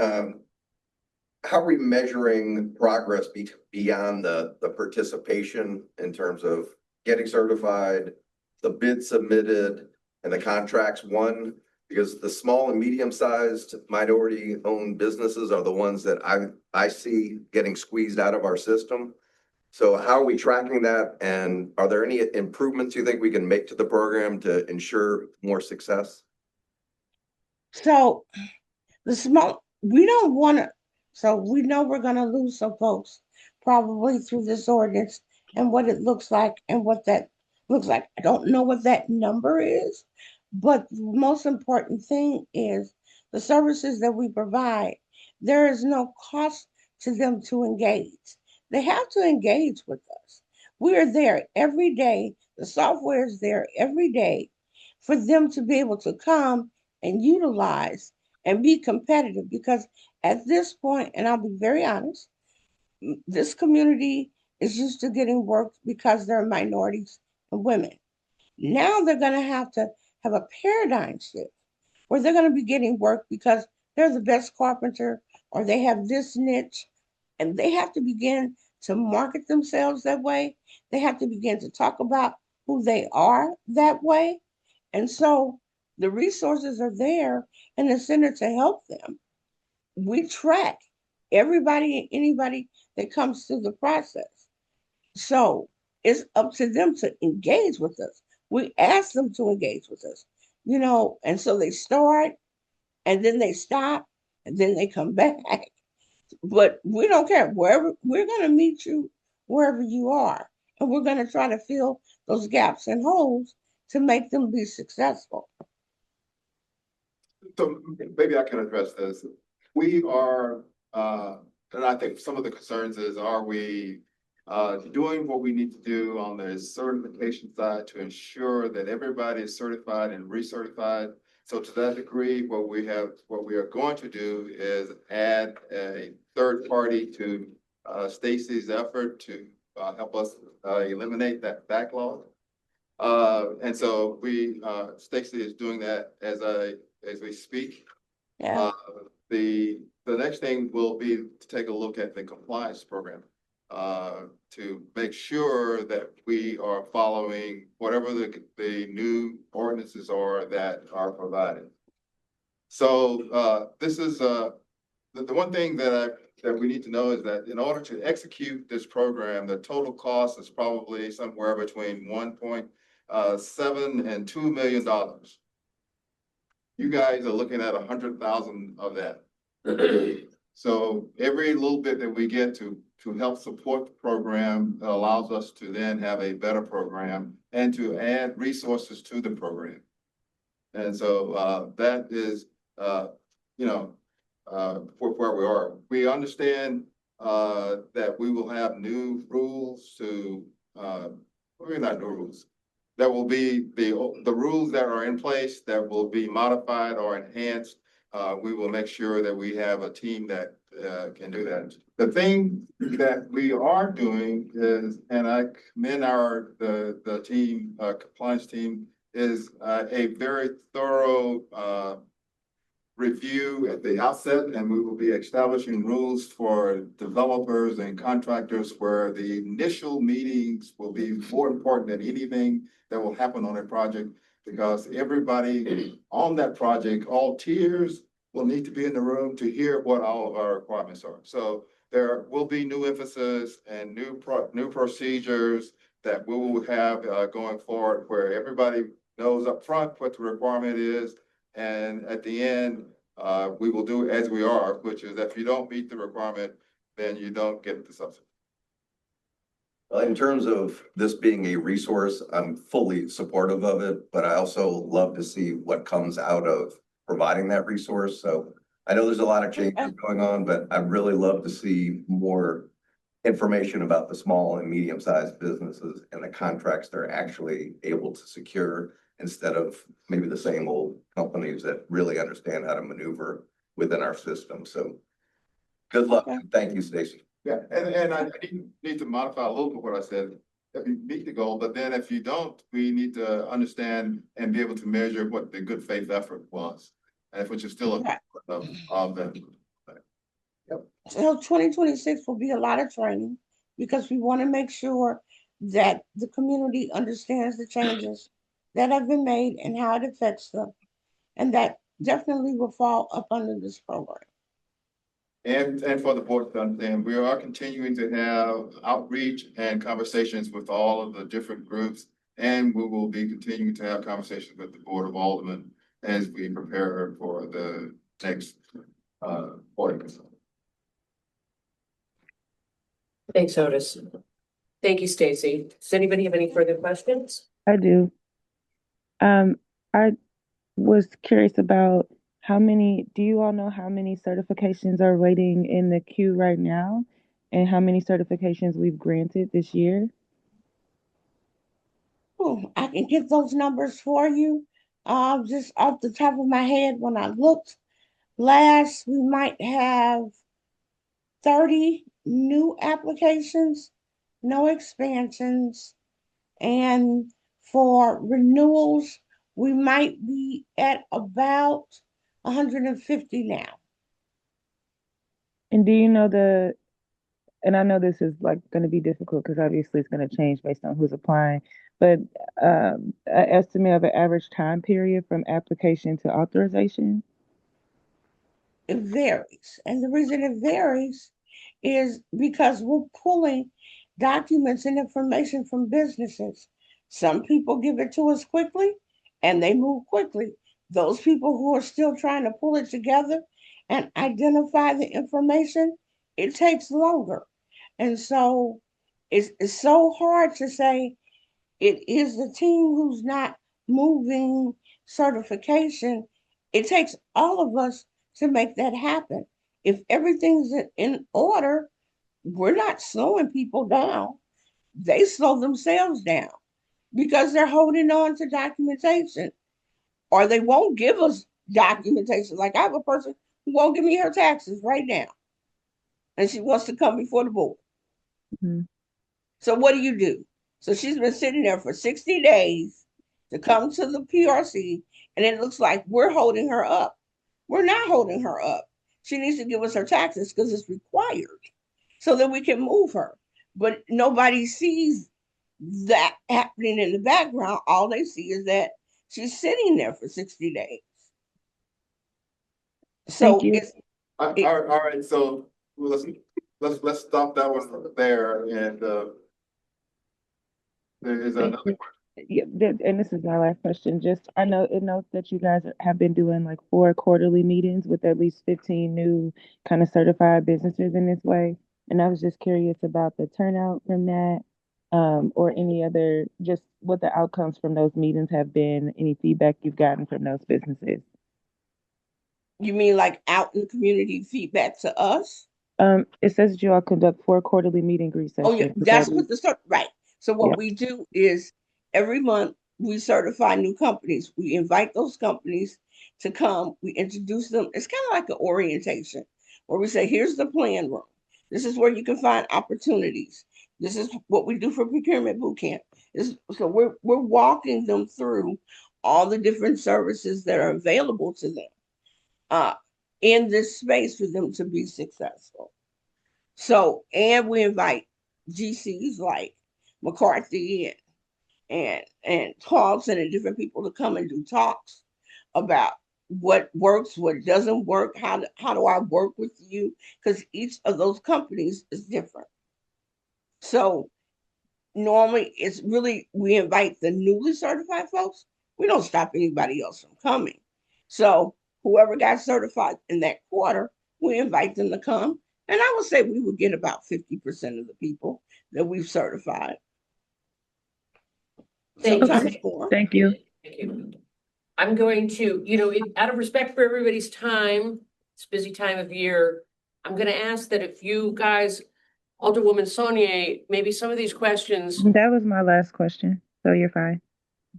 How are we measuring progress beyond the participation in terms of getting certified, the bid submitted, and the contracts won? Because the small and medium-sized minority-owned businesses are the ones that I see getting squeezed out of our system. So how are we tracking that? And are there any improvements you think we can make to the program to ensure more success? So we don't want to, so we know we're going to lose some folks probably through this ordinance and what it looks like and what that looks like. I don't know what that number is, but the most important thing is the services that we provide. There is no cost to them to engage. They have to engage with us. We are there every day. The software is there every day for them to be able to come and utilize and be competitive, because at this point, and I'll be very honest, this community is used to getting work because they're minorities and women. Now they're going to have a paradigm shift where they're going to be getting work because they're the best carpenter or they have this niche, and they have to begin to market themselves that way. They have to begin to talk about who they are that way. And so the resources are there in the center to help them. We track everybody and anybody that comes through the process. So it's up to them to engage with us. We ask them to engage with us, and so they start and then they stop and then they come back. But we don't care. Wherever we're going to meet you, wherever you are, and we're going to try to fill those gaps and holes to make them be successful. So maybe I can address this. We are, and I think some of the concerns is, are we doing what we need to do on the certification side to ensure that everybody is certified and recertified? So to that degree, what we are going to do is add a third party to Stacy's effort to help us eliminate that backlog. And so Stacy is doing that as we speak. Yeah. The next thing will be to take a look at the compliance program to make sure that we are following whatever the new ordinances are that are provided. So this is the one thing that we need to know is that in order to execute this program, the total cost is probably somewhere between 1.7 and $2 million. You guys are looking at 100,000 of that. So every little bit that we get to help support the program allows us to then have a better program and to add resources to the program. And so that is, where we are. We understand that we will have new rules maybe not new rules. There will be the rules that are in place that will be modified or enhanced. We will make sure that we have a team that can do that. The thing that we are doing is, and I commend the team, compliance team, is a very thorough review at the outset, and we will be establishing rules for developers and contractors where the initial meetings will be more important than anything that will happen on a project, because everybody on that project, all tiers, will need to be in the room to hear what all of our requirements are. So there will be new emphasis and new procedures that we will have going forward, where everybody knows up front what the requirement is. And at the end, we will do as we are, which is if you don't meet the requirement, then you don't get the subsidy. In terms of this being a resource, I'm fully supportive of it, but I also love to see what comes out of providing that resource. So I know there's a lot of changes going on, but I'd really love to see more information about the small and medium-sized businesses and the contracts they're actually able to secure instead of maybe the same old companies that really understand how to maneuver within our system. So good luck. Okay. Thank you, Stacy. Yeah, and I need to modify a little bit what I said. If you meet the goal, but then if you don't, we need to understand and be able to measure what the good faith effort was. And which is still a of the. Yep. So 2026 will be a lot of training because we want to make sure that the community understands the changes that have been made and how it affects them. And that definitely will fall up under this program. And for the board to understand, we are continuing to have outreach and conversations with all of the different groups. And we will be continuing to have conversations with the Board of Aldermen as we prepare for the next board. Thanks, Otis. Thank you, Stacy. Does anybody have any further questions? I do. I was curious about do you all know how many certifications are waiting in the queue right now? And how many certifications we've granted this year? Oh, I can get those numbers for you. Just off the top of my head, when I looked last, we might have 30 new applications, no expansions. And for renewals, we might be at about 150 now. And do you know and I know this is like going to be difficult because obviously it's going to change based on who's applying, but an estimate of an average time period from application to authorization? It varies. And the reason it varies is because we're pulling documents and information from businesses. Some people give it to us quickly and they move quickly. Those people who are still trying to pull it together and identify the information, it takes longer. And so it's so hard to say it is the team who's not moving certification. It takes all of us to make that happen. If everything's in order, we're not slowing people down. They slow themselves down because they're holding on to documentation or they won't give us documentation. Like I have a person who won't give me her taxes right now and she wants to come before the board. Mm-hmm. So what do? So she's been sitting there for 60 days to come to the PRC, and it looks like we're holding her up. We're not holding her up. She needs to give us her taxes because it's required so that we can move her. But nobody sees that happening in the background. All they see is that she's sitting there for 60 days. So Thank you. All right, so let's stop that one there and there is another question. Yeah, and this is my last question. Just I know it notes that you guys have been doing like 4 quarterly meetings with at least 15 new kind of certified businesses in this way. And I was just curious about the turnout from that, or any other, just what the outcomes from those meetings have been, any feedback you've gotten from those businesses. You mean like out in the community feedback to us? It says that you all conduct 4 quarterly meet and greet sessions. Oh yeah, that's what right. So what we do is every month we certify new companies. We invite those companies to come. We introduce them. It's kind of like an orientation where we say, here's the plan room. This is where you can find opportunities. This is what we do for procurement boot camp. So we're walking them through all the different services that are available to them in this space for them to be successful. So, and we invite GCs like McCarthy and Carlson and different people to come and do talks about what works, what doesn't work, how do I work with you? Because each of those companies is different. So normally it's really, we invite the newly certified folks. We don't stop anybody else from coming. So whoever got certified in that quarter, we invite them to come And I would say we would get about 50% of the people that we've certified. Thank you. Sometimes more. Thank you. Thank you. I'm going to, out of respect for everybody's time, it's a busy time of year. I'm gonna ask that if you guys, Alderwoman Saunier, maybe some of these questions, That was my last question, so you're fine.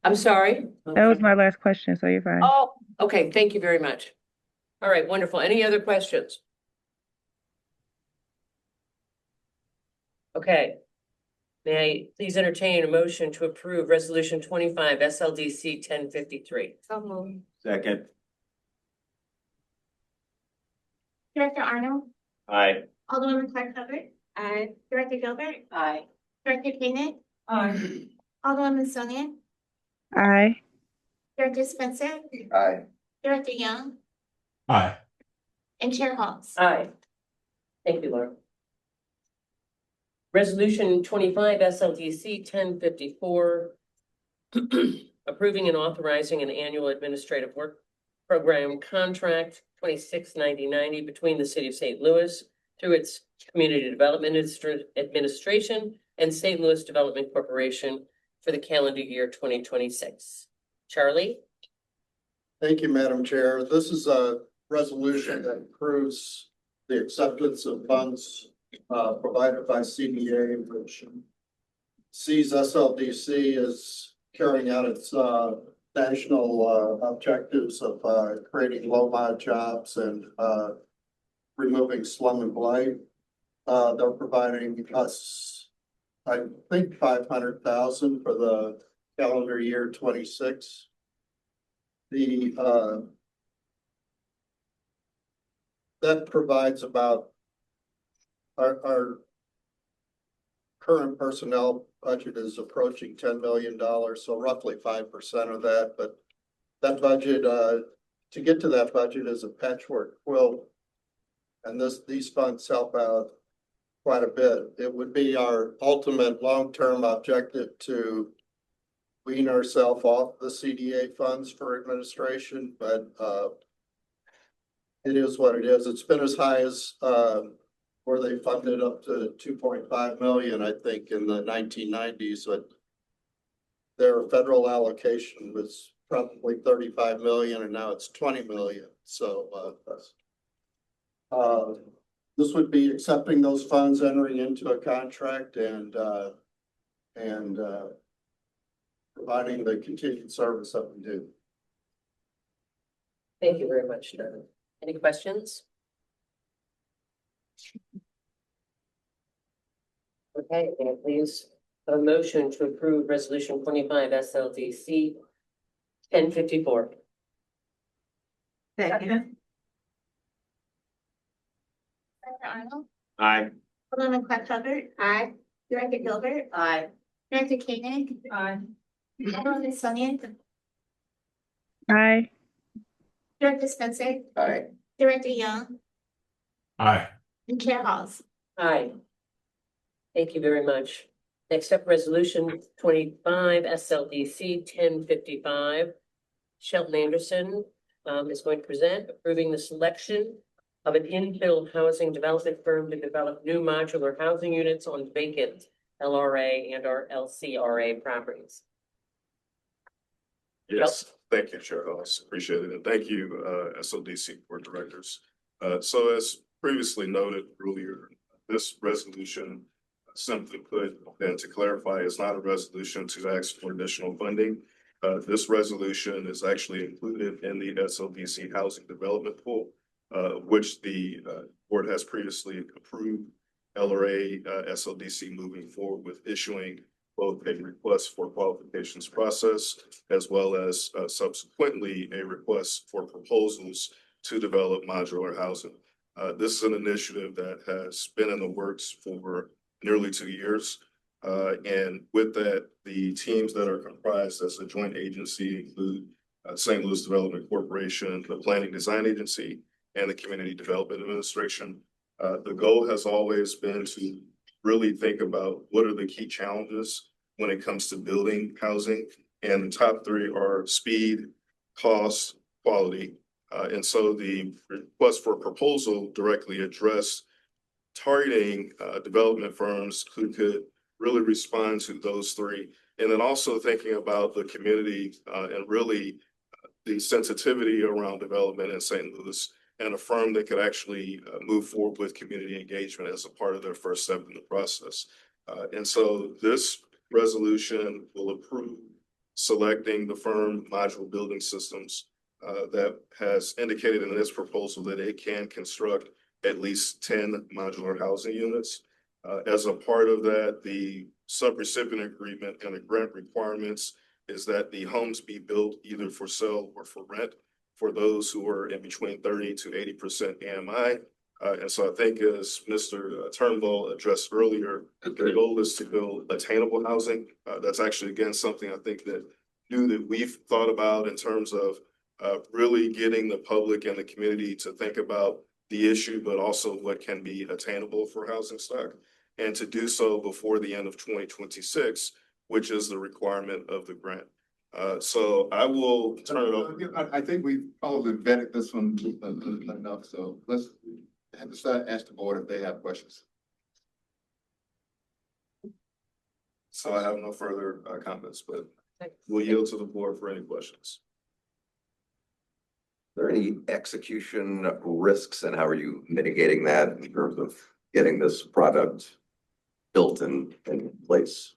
I'm sorry. That was my last question, so you're fine. Oh, okay, thank you very much. All right, wonderful. Any other questions? Okay. May I please entertain a motion to approve Resolution 25 SLDC 1053? So moved. Second. Director Arnold, Aye. Alderwoman Clark Hubbard. Aye. Director Gilbert. Aye. Director Koenig. Aye. Alderwoman Sonia. Aye. Director Spencer. Aye. Director Young Aye. and Chair Halls. Aye. Thank you, Laura. Resolution 25 SLDC 1054. Approving and authorizing an annual administrative work program contract 269090 between the City of St. Louis through its Community Development Administration and St. Louis Development Corporation for the calendar year 2026. Charlie? Thank you, Madam Chair. This is a resolution that approves the acceptance of funds provided by CDA, which sees SLDC as carrying out its national objectives of creating low-mod jobs and removing slum and blight. They're providing us, I think, 500,000 for the calendar year 26. That provides about our current personnel budget is approaching $10 million, so roughly 5% of that. But that budget, to get to that budget, is a patchwork quilt, and these funds help out quite a bit. It would be our ultimate long-term objective to wean ourselves off the CDA funds for administration, but it is what it is. It's been as high as where they funded up to 2.5 million, I think, in the 1990s, but their federal allocation was probably 35 million, and now it's 20 million. So this would be accepting those funds, entering into a contract, and providing the continued service that we do. Thank you very much, Doug. Any questions? Okay, may I please have a motion to approve Resolution 25 SLDC 1054? Second. Director Arnold, Aye. Alderwoman Clark Hubbard. Aye. Director Gilbert. Aye. Director Koenig. Aye. Alderwoman Sonia. Aye. Director Spencer. Aye. Director Young Aye. and Chair Halls. Aye. Thank you very much. Next up, Resolution 25 SLDC 1055. Shelton Anderson is going to present approving the selection of an infill housing development firm to develop new modular housing units on vacant LRA and our LCRA properties. Yes, thank you, Chair Halls. Appreciate it. And thank you, SLDC Board Directors. So as previously noted earlier, this resolution, simply put, and to clarify, is not a resolution to ask for additional funding. This resolution is actually included in the SLDC housing development pool, which the board has previously approved LRA SLDC moving forward with issuing both a request for qualifications process as well as subsequently a request for proposals to develop modular housing. This is an initiative that has been in the works for nearly 2 years. And with that, the teams that are comprised as a joint agency include St. Louis Development Corporation, the Planning Design Agency, and the Community Development Administration. The goal has always been to really think about what are the key challenges when it comes to building housing. And the top three are speed, cost, quality. And so the request for proposal directly address targeting development firms who could really respond to those three. And then also thinking about the community and really the sensitivity around development in St. Louis, and a firm that could actually move forward with community engagement as a part of their first step in the process. And so this resolution will approve selecting the firm Modular Building Systems that has indicated in this proposal that it can construct at least 10 modular housing units. As a part of that, the subrecipient agreement and the grant requirements is that the homes be built either for sale or for rent for those who are in between 30 to 80% AMI. And so I think as Mr. Turnbull addressed earlier, the goal is to build attainable housing. That's actually, again, something I think that we've thought about in terms of really getting the public and the community to think about the issue, but also what can be attainable for housing stock, and to do so before the end of 2026, which is the requirement of the grant. So I will turn it over. I think we've probably vetted this one enough, so let's ask the board if they have questions. So I have no further comments, but we'll yield to the board for any questions. Are there any execution risks, and how are you mitigating that in terms of getting this product built in place?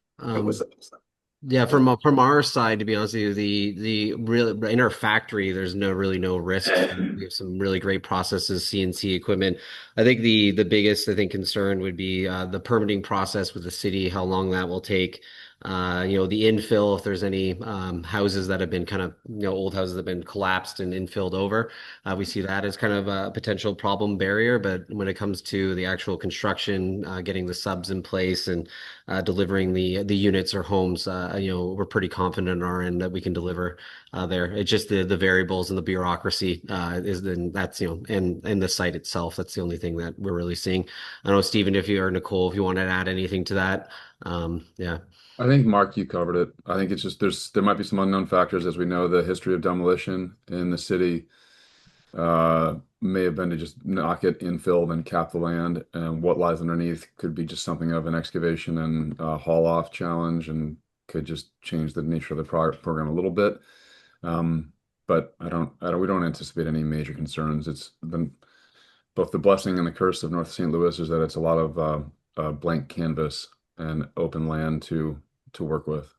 Yeah, from our side, to be honest with you, the really in our factory, there's really no risk. We have some really great processes, CNC equipment. I think the biggest concern would be the permitting process with the city, how long that will take. The infill, if there's any houses that have been kind of, old houses that have been collapsed and infilled over, we see that as kind of a potential problem barrier. But when it comes to the actual construction, getting the subs in place and delivering the units or homes, we're pretty confident on our end that we can deliver there. It's just the variables and the bureaucracy and the site itself. That's the only thing that we're really seeing. I don't know, Stephen, if you or Nicole, if you want to add anything to that. Yeah. I think, Mark, you covered it. I think it's just there might be some unknown factors. As we know, the history of demolition in the city may have been to just knock it infill and cap the land, and what lies underneath could be just something of an excavation and haul off challenge, and could just change the nature of the program a little bit. But we don't anticipate any major concerns. It's been both the blessing and the curse of North St. Louis is that it's a lot of blank canvas and open land to work with.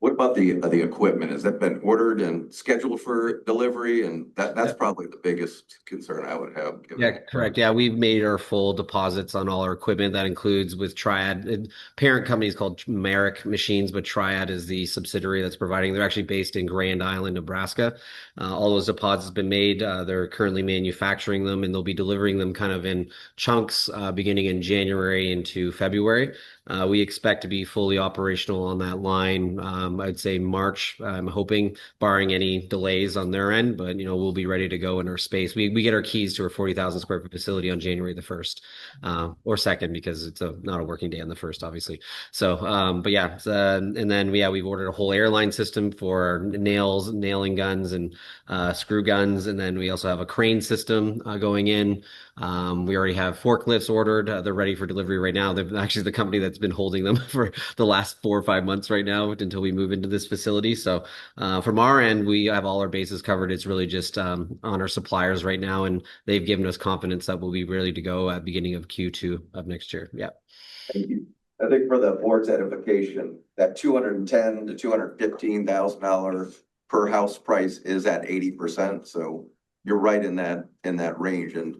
What about the equipment? Has that been ordered and scheduled for delivery? And that's probably the biggest concern I would have. Yeah, correct. Yeah, we've made our full deposits on all our equipment. That includes with Triad. Parent company is called Merrick Machines, but Triad is the subsidiary that's providing. They're actually based in Grand Island, Nebraska. All those deposits have been made. They're currently manufacturing them, and they'll be delivering them kind of in chunks beginning in January into February. We expect to be fully operational on that line. I'd say March. I'm hoping, barring any delays on their end, but we'll be ready to go in our space. We get our keys to our 40,000 square foot facility on January the 1st or 2nd, because it's not a working day on the 1st, obviously. So, but yeah, and then we've ordered a whole airline system for nailing guns and screw guns, and then we also have a crane system going in. We already have forklifts ordered. They're ready for delivery right now. They're actually the company that's been holding them for the last 4 or 5 months right now until we move into this facility. So from our end, we have all our bases covered. It's really just on our suppliers right now, and they've given us confidence that we'll be ready to go at beginning of Q2 of next year. Yeah. Thank you. I think for the board's edification, that $210,000 to $215,000 per house price is at 80%. So you're right in that range. And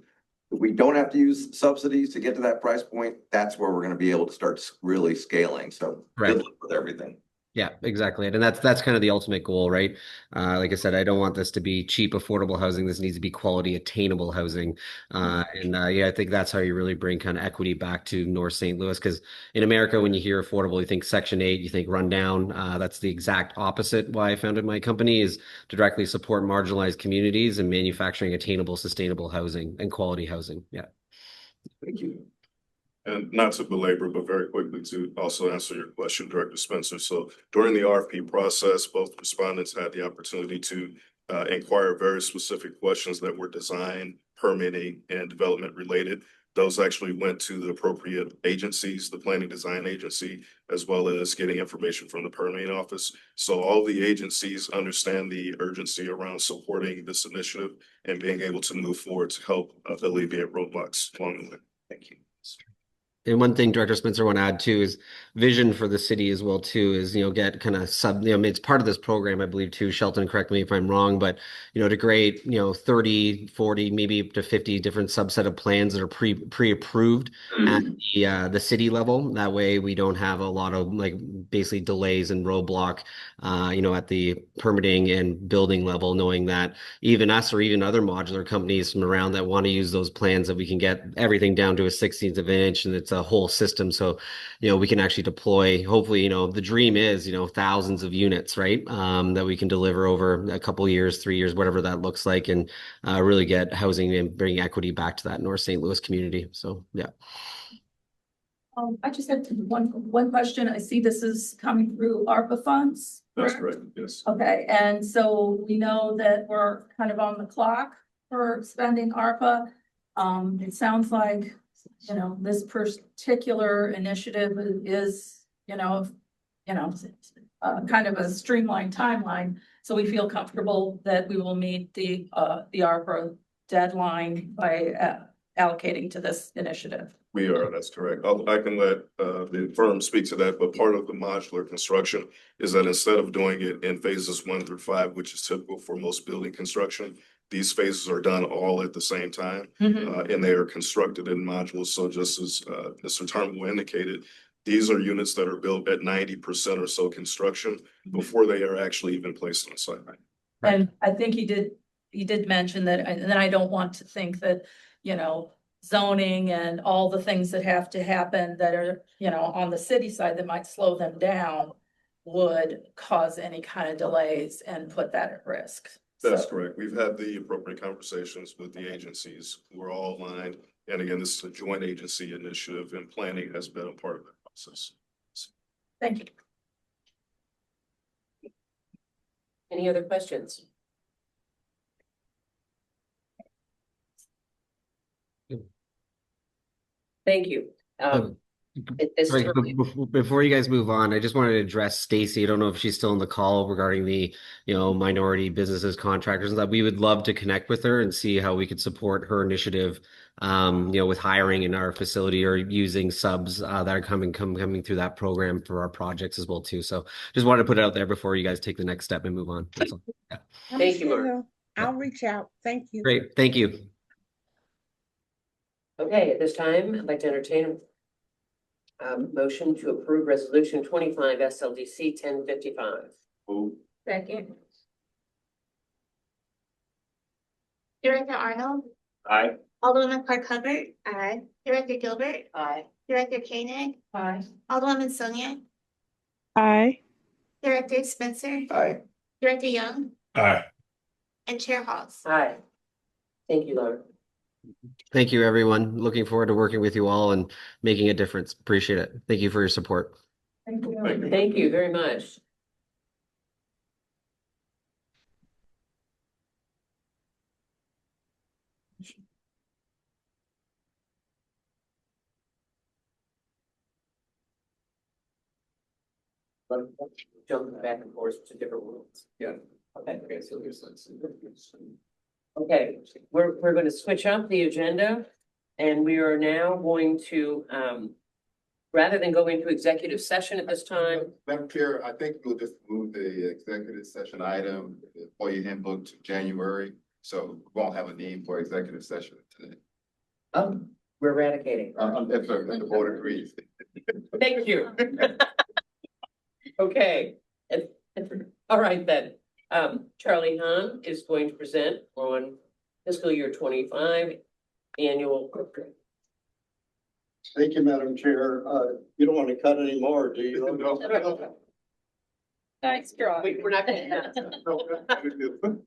if we don't have to use subsidies to get to that price point, that's where we're going to be able to start really scaling. So good luck with everything. Yeah, exactly. And that's kind of the ultimate goal, right? Like I said, I don't want this to be cheap, affordable housing. This needs to be quality, attainable housing. I think that's how you really bring kind of equity back to North St. Louis. Because in America, when you hear affordable, you think Section 8, you think rundown. That's the exact opposite. Why I founded my company is to directly support marginalized communities and manufacturing attainable, sustainable housing and quality housing. Yeah. Thank you. And not to belabor, but very quickly to also answer your question, Director Spencer. So during the RFP process, both respondents had the opportunity to inquire very specific questions that were design, permitting, and development related. those actually went to the appropriate agencies, the planning design agency, as well as getting information from the permitting office. So all the agencies understand the urgency around supporting this initiative and being able to move forward to help alleviate roadblocks along the way. Thank you. And one thing Director Spencer want to add too is vision for the city as well too is, get kind of it's part of this program, I believe too. Shelton, correct me if I'm wrong, but, to create, 30, 40, maybe up to 50 different subset of plans that are pre-approved at the city level. That way we don't have a lot of basically delays and roadblock, at the permitting and building level, knowing that even us or even other modular companies from around that want to use those plans, that we can get everything down to a 16th of an inch and it's a whole system. So, we can actually deploy, hopefully, the dream is, thousands of units, right? That we can deliver over a couple of years, 3 years, whatever that looks like, and really get housing and bring equity back to that North St. Louis community. So, yeah. I just had one question. I see this is coming through ARPA funds. That's correct, yes. Okay, and so we know that we're kind of on the clock for spending ARPA. It sounds like, this particular initiative is, kind of a streamlined timeline. So we feel comfortable that we will meet the ARPA deadline by allocating to this initiative. We are, that's correct. I can let the firm speak to that, but part of the modular construction is that instead of doing it in phases 1 through 5, which is typical for most building construction, these phases are done all at the same time, and they are constructed in modules. So just as Mr. Turnbull indicated, these are units that are built at 90% or so construction before they are actually even placed on site. And I think he did mention that, and then I don't want to think that, zoning and all the things that have to happen that are, on the city side that might slow them down would cause any kind of delays and put that at risk. That's correct. We've had the appropriate conversations with the agencies who are all aligned. And again, this is a joint agency initiative, and planning has been a part of that process. Thank you. Any other questions? Thank you. Sorry, before you guys move on, I just wanted to address Stacy. I don't know if she's still in the call regarding the, minority businesses, contractors, and that we would love to connect with her and see how we could support her initiative, with hiring in our facility or using subs that are coming through that program for our projects as well too. So just wanted to put it out there before you guys take the next step and move on. That's all. Yeah. Thank you, Mark. I'll reach out. Thank you. Great. Thank you. Okay, at this time, I'd like to entertain a motion to approve resolution 25 SLDC 1055. Second. Director Arnold. Aye. Alderwoman Clark Hubbard. Aye. Director Gilbert. Aye. Director Koenig. Aye. Alderwoman Sonia. Aye. Director Spencer. Aye. Director Young. Aye. And Chair Halls. Aye. Thank you, Laura. Thank you, everyone. Looking forward to working with you all and making a difference. Appreciate it. Thank you for your support. Thank you. Thank you very much. Jumping back and forth to different worlds. Yeah. Okay. Okay, so there's Okay, we're going to switch up the agenda, and we are now going to, rather than go into executive session at this time. Madam Chair, I think we'll just move the executive session item, the employee handbook, to January. So we won't have a need for executive session today. Oh, we're eradicating. If the board agrees. Thank you. Okay, all right then. Charlie Hahn is going to present on fiscal year 25 annual. Thank you, Madam Chair. You don't want to cut any more, do you? Thanks, Charlie. We're not going to.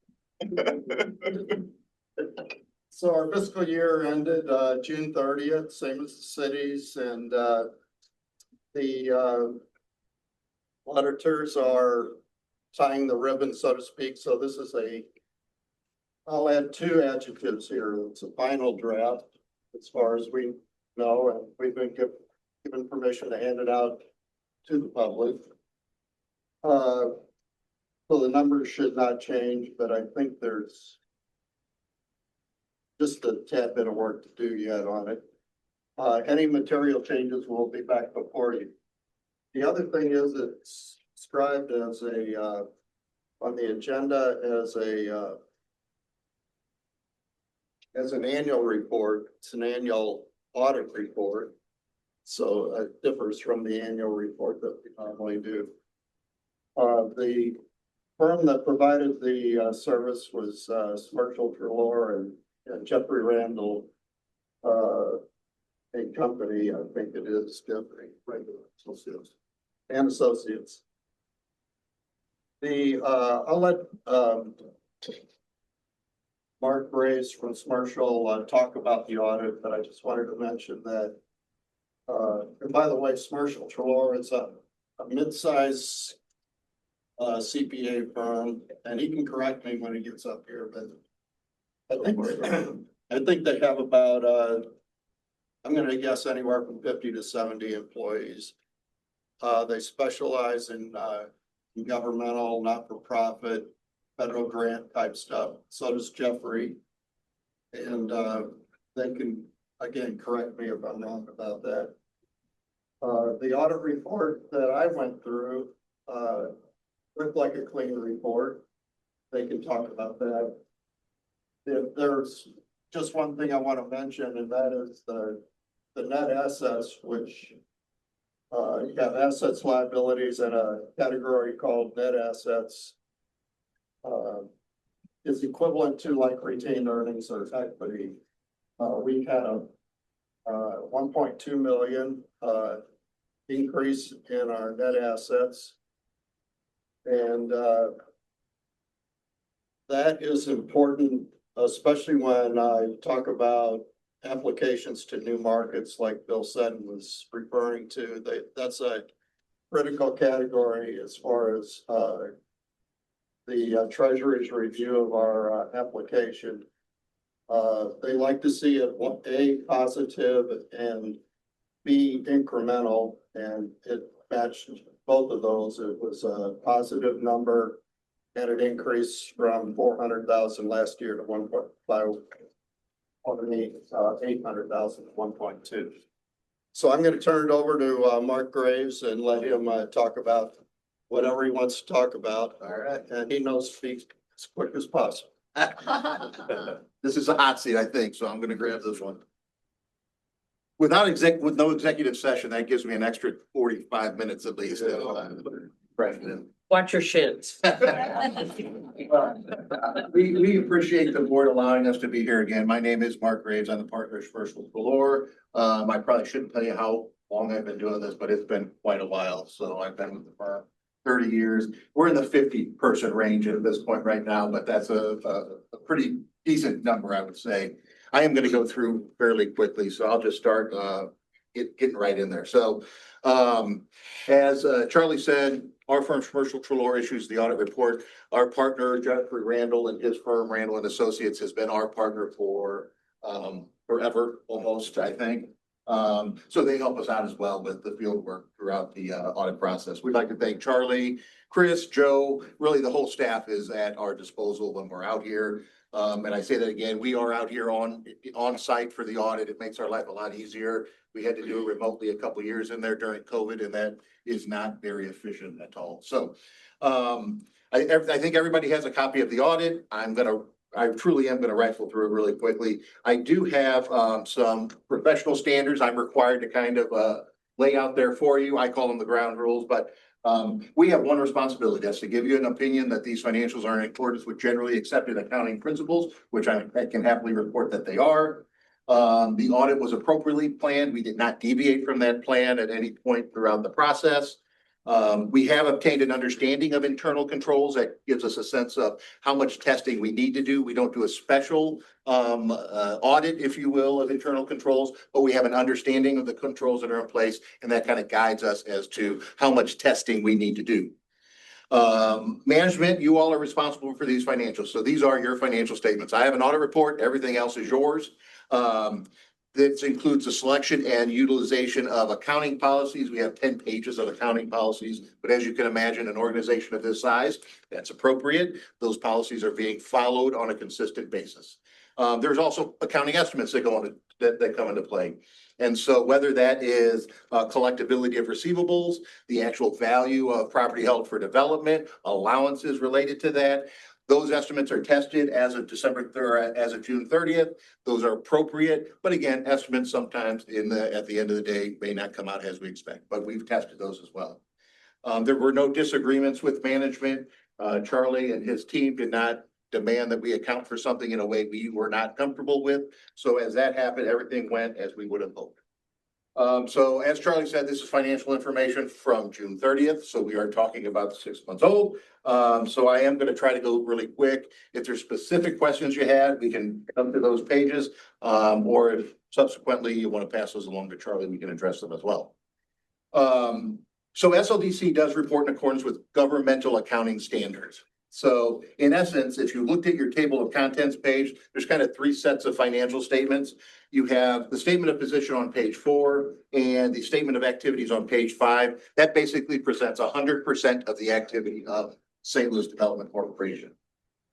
So our fiscal year ended June 30th, same as the cities, and the auditors are tying the ribbon, so to speak. So this is I'll add 2 adjectives here. It's a final draft. as far as we know, and we've been given permission to hand it out to the public. So the numbers should not change, but I think there's just a tad bit of work to do yet on it. Any material changes will be back before you. The other thing is it's described as a, on the agenda as an annual report. It's an annual audit report. So it differs from the annual report that we normally do. The firm that provided the service was Marshall Trelaw and Jeffrey Randall, a company, I think it is Jeffrey Randall and Associates. I'll let Mark Graves from Marshall talk about the audit, but I just wanted to mention that. And by the way, Marshall Trelaw is a mid-size CPA firm, and he can correct me when he gets up here, but I think they have about I'm going to guess anywhere from 50 to 70 employees. They specialize in governmental, not-for-profit, federal grant type stuff. So does Jeffrey, and they can again correct me if I'm wrong about that. The audit report that I went through looked like a clean report. They can talk about that. There's just one thing I want to mention, and that is the net assets, which you have assets, liabilities, and a category called net assets is equivalent to like retained earnings or equity. We had a 1.2 million increase in our net assets. And that is important, especially when I talk about applications to new markets like Bill Sutton was referring to. That's a critical category as far as the Treasury's review of our application. They like to see it A, positive, and B, incremental, and it matched both of those. It was a positive number, and it increased from 400,000 last year to 1.5, 800,000 to 1.2. So I'm going to turn it over to Mark Graves and let him talk about whatever he wants to talk about. All right, and he knows to speak as quick as possible. This is a hot seat, I think, so I'm going to grab this one. With no executive session, that gives me an extra 45 minutes at least. Watch your shins. We appreciate the board allowing us to be here again. My name is Mark Graves. I'm the partner of Marshall Trelaw. I probably shouldn't tell you how long I've been doing this, but it's been quite a while. So I've been with the firm 30 years. We're in the 50-person range at this point right now, but that's a pretty decent number, I would say. I am going to go through fairly quickly, so I'll just start getting right in there. So as Charlie said, our firm, Marshall Trelaw, issues the audit report. Our partner, Jeffrey Randall, and his firm, Randall and Associates, has been our partner for forever, almost, I think. So they help us out as well with the field work throughout the audit process. We'd like to thank Charlie, Chris, Joe, really the whole staff is at our disposal when we're out here. And I say that again, we are out here on site for the audit. It makes our life a lot easier. We had to do it remotely a couple of years in there during COVID, and that is not very efficient at all. So I think everybody has a copy of the audit. I truly am gonna rifle through it really quickly. I do have some professional standards I'm required to kind of lay out there for you. I call them the ground rules, but we have one responsibility. That's to give you an opinion that these financials are in accordance with generally accepted accounting principles, which I can happily report that they are. The audit was appropriately planned. We did not deviate from that plan at any point throughout the process. We have obtained an understanding of internal controls that gives us a sense of how much testing we need to do. We don't do a special audit, if you will, of internal controls, but we have an understanding of the controls that are in place, and that kind of guides us as to how much testing we need to do. Management, you all are responsible for these financials. So these are your financial statements. I have an audit report. Everything else is yours. This includes the selection and utilization of accounting policies. We have 10 pages of accounting policies, but as you can imagine, an organization of this size, that's appropriate. Those policies are being followed on a consistent basis. There's also accounting estimates that that come into play. And so whether that is collectability of receivables, the actual value of property held for development, allowances related to that, those estimates are tested as of as of June 30th. Those are appropriate, but again, estimates sometimes at the end of the day may not come out as we expect, but we've tested those as well. There were no disagreements with management. Charlie and his team did not demand that we account for something in a way we were not comfortable with. So as that happened, everything went as we would have hoped. So as Charlie said, this is financial information from June 30th. So we are talking about 6 months old. So I am going to try to go really quick. If there's specific questions you had, we can come to those pages. Or if subsequently you want to pass those along to Charlie, we can address them as well. So SLDC does report in accordance with governmental accounting standards. So in essence, if you looked at your table of contents page, there's kind of 3 sets of financial statements. You have the statement of position on page 4 and the statement of activities on page 5. That basically presents 100% of the activity of St. Louis Development Corporation.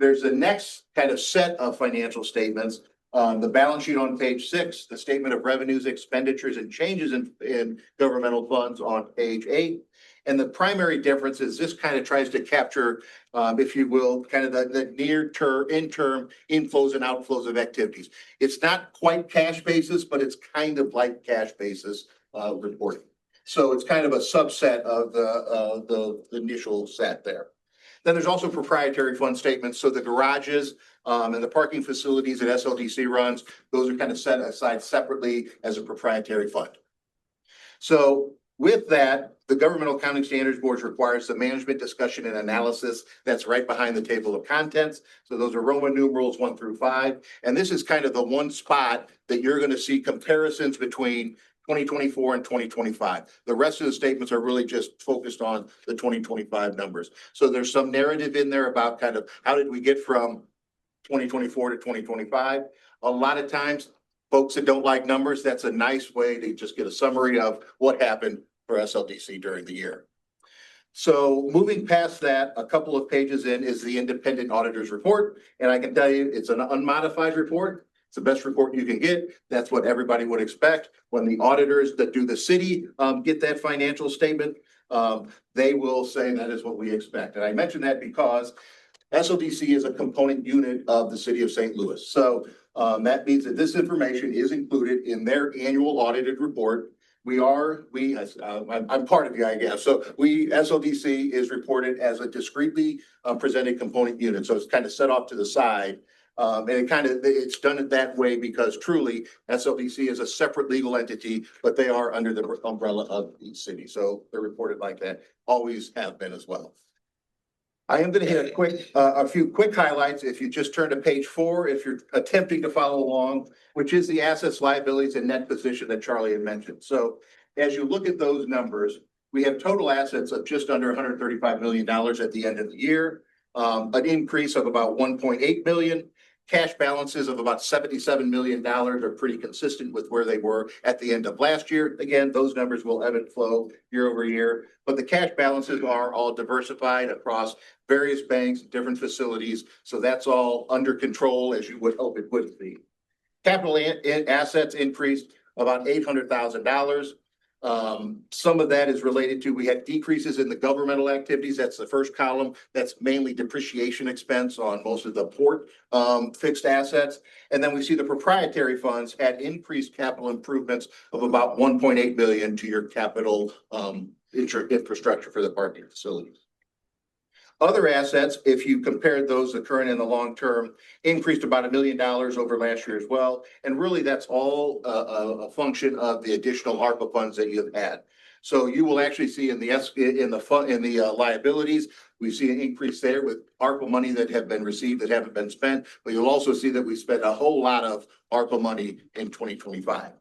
There's the next kind of set of financial statements. The balance sheet on page 6, the statement of revenues, expenditures, and changes in governmental funds on page 8. And the primary difference is this kind of tries to capture, if you will, kind of the near term, interim inflows and outflows of activities. It's not quite cash basis, but it's kind of like cash basis reporting. So it's kind of a subset of the initial set there. Then there's also proprietary fund statements. So the garages and the parking facilities that SLDC runs, those are kind of set aside separately as a proprietary fund. So with that, the Governmental Accounting Standards Board requires the management discussion and analysis that's right behind the table of contents. So those are Roman numerals 1 through 5. And this is kind of the one spot that you're going to see comparisons between 2024 and 2025. The rest of the statements are really just focused on the 2025 numbers. So there's some narrative in there about kind of how did we get from 2024 to 2025. A lot of times, folks that don't like numbers, that's a nice way to just get a summary of what happened for SLDC during the year. So moving past that, a couple of pages in is the independent auditor's report. And I can tell you it's an unmodified report. It's the best report you can get. That's what everybody would expect. When the auditors that do the city get that financial statement, they will say that is what we expect. And I mention that because SLDC is a component unit of the city of St. Louis. So that means that this information is included in their annual audited report. I'm part of you, I guess. So SLDC is reported as a discretely presented component unit. So it's kind of set off to the side. And it's done it that way because truly SLDC is a separate legal entity, but they are under the umbrella of the city. So they're reported like that, always have been as well. I am going to hit a few quick highlights. If you just turn to page 4, if you're attempting to follow along, which is the assets, liabilities, and net position that Charlie had mentioned. So as you look at those numbers, we have total assets of just under $135 million at the end of the year, an increase of about $1.8 million. Cash balances of about $77 million are pretty consistent with where they were at the end of last year. Again, those numbers will ebb and flow year over year, but the cash balances are all diversified across various banks, different facilities. So that's all under control as you would hope it would be. Capital assets increased about $800,000. Some of that is related to, we had decreases in the governmental activities. That's the first column. That's mainly depreciation expense on most of the port fixed assets. And then we see the proprietary funds had increased capital improvements of about $1.8 billion to your capital infrastructure for the parking facilities. Other assets, if you compared those, the current and the long term, increased about $1 million over last year as well. And really that's all a function of the additional ARPA funds that you've had. So you will actually see in the liabilities, we see an increase there with ARPA money that have been received that haven't been spent, but you'll also see that we spent a whole lot of ARPA money in 2025.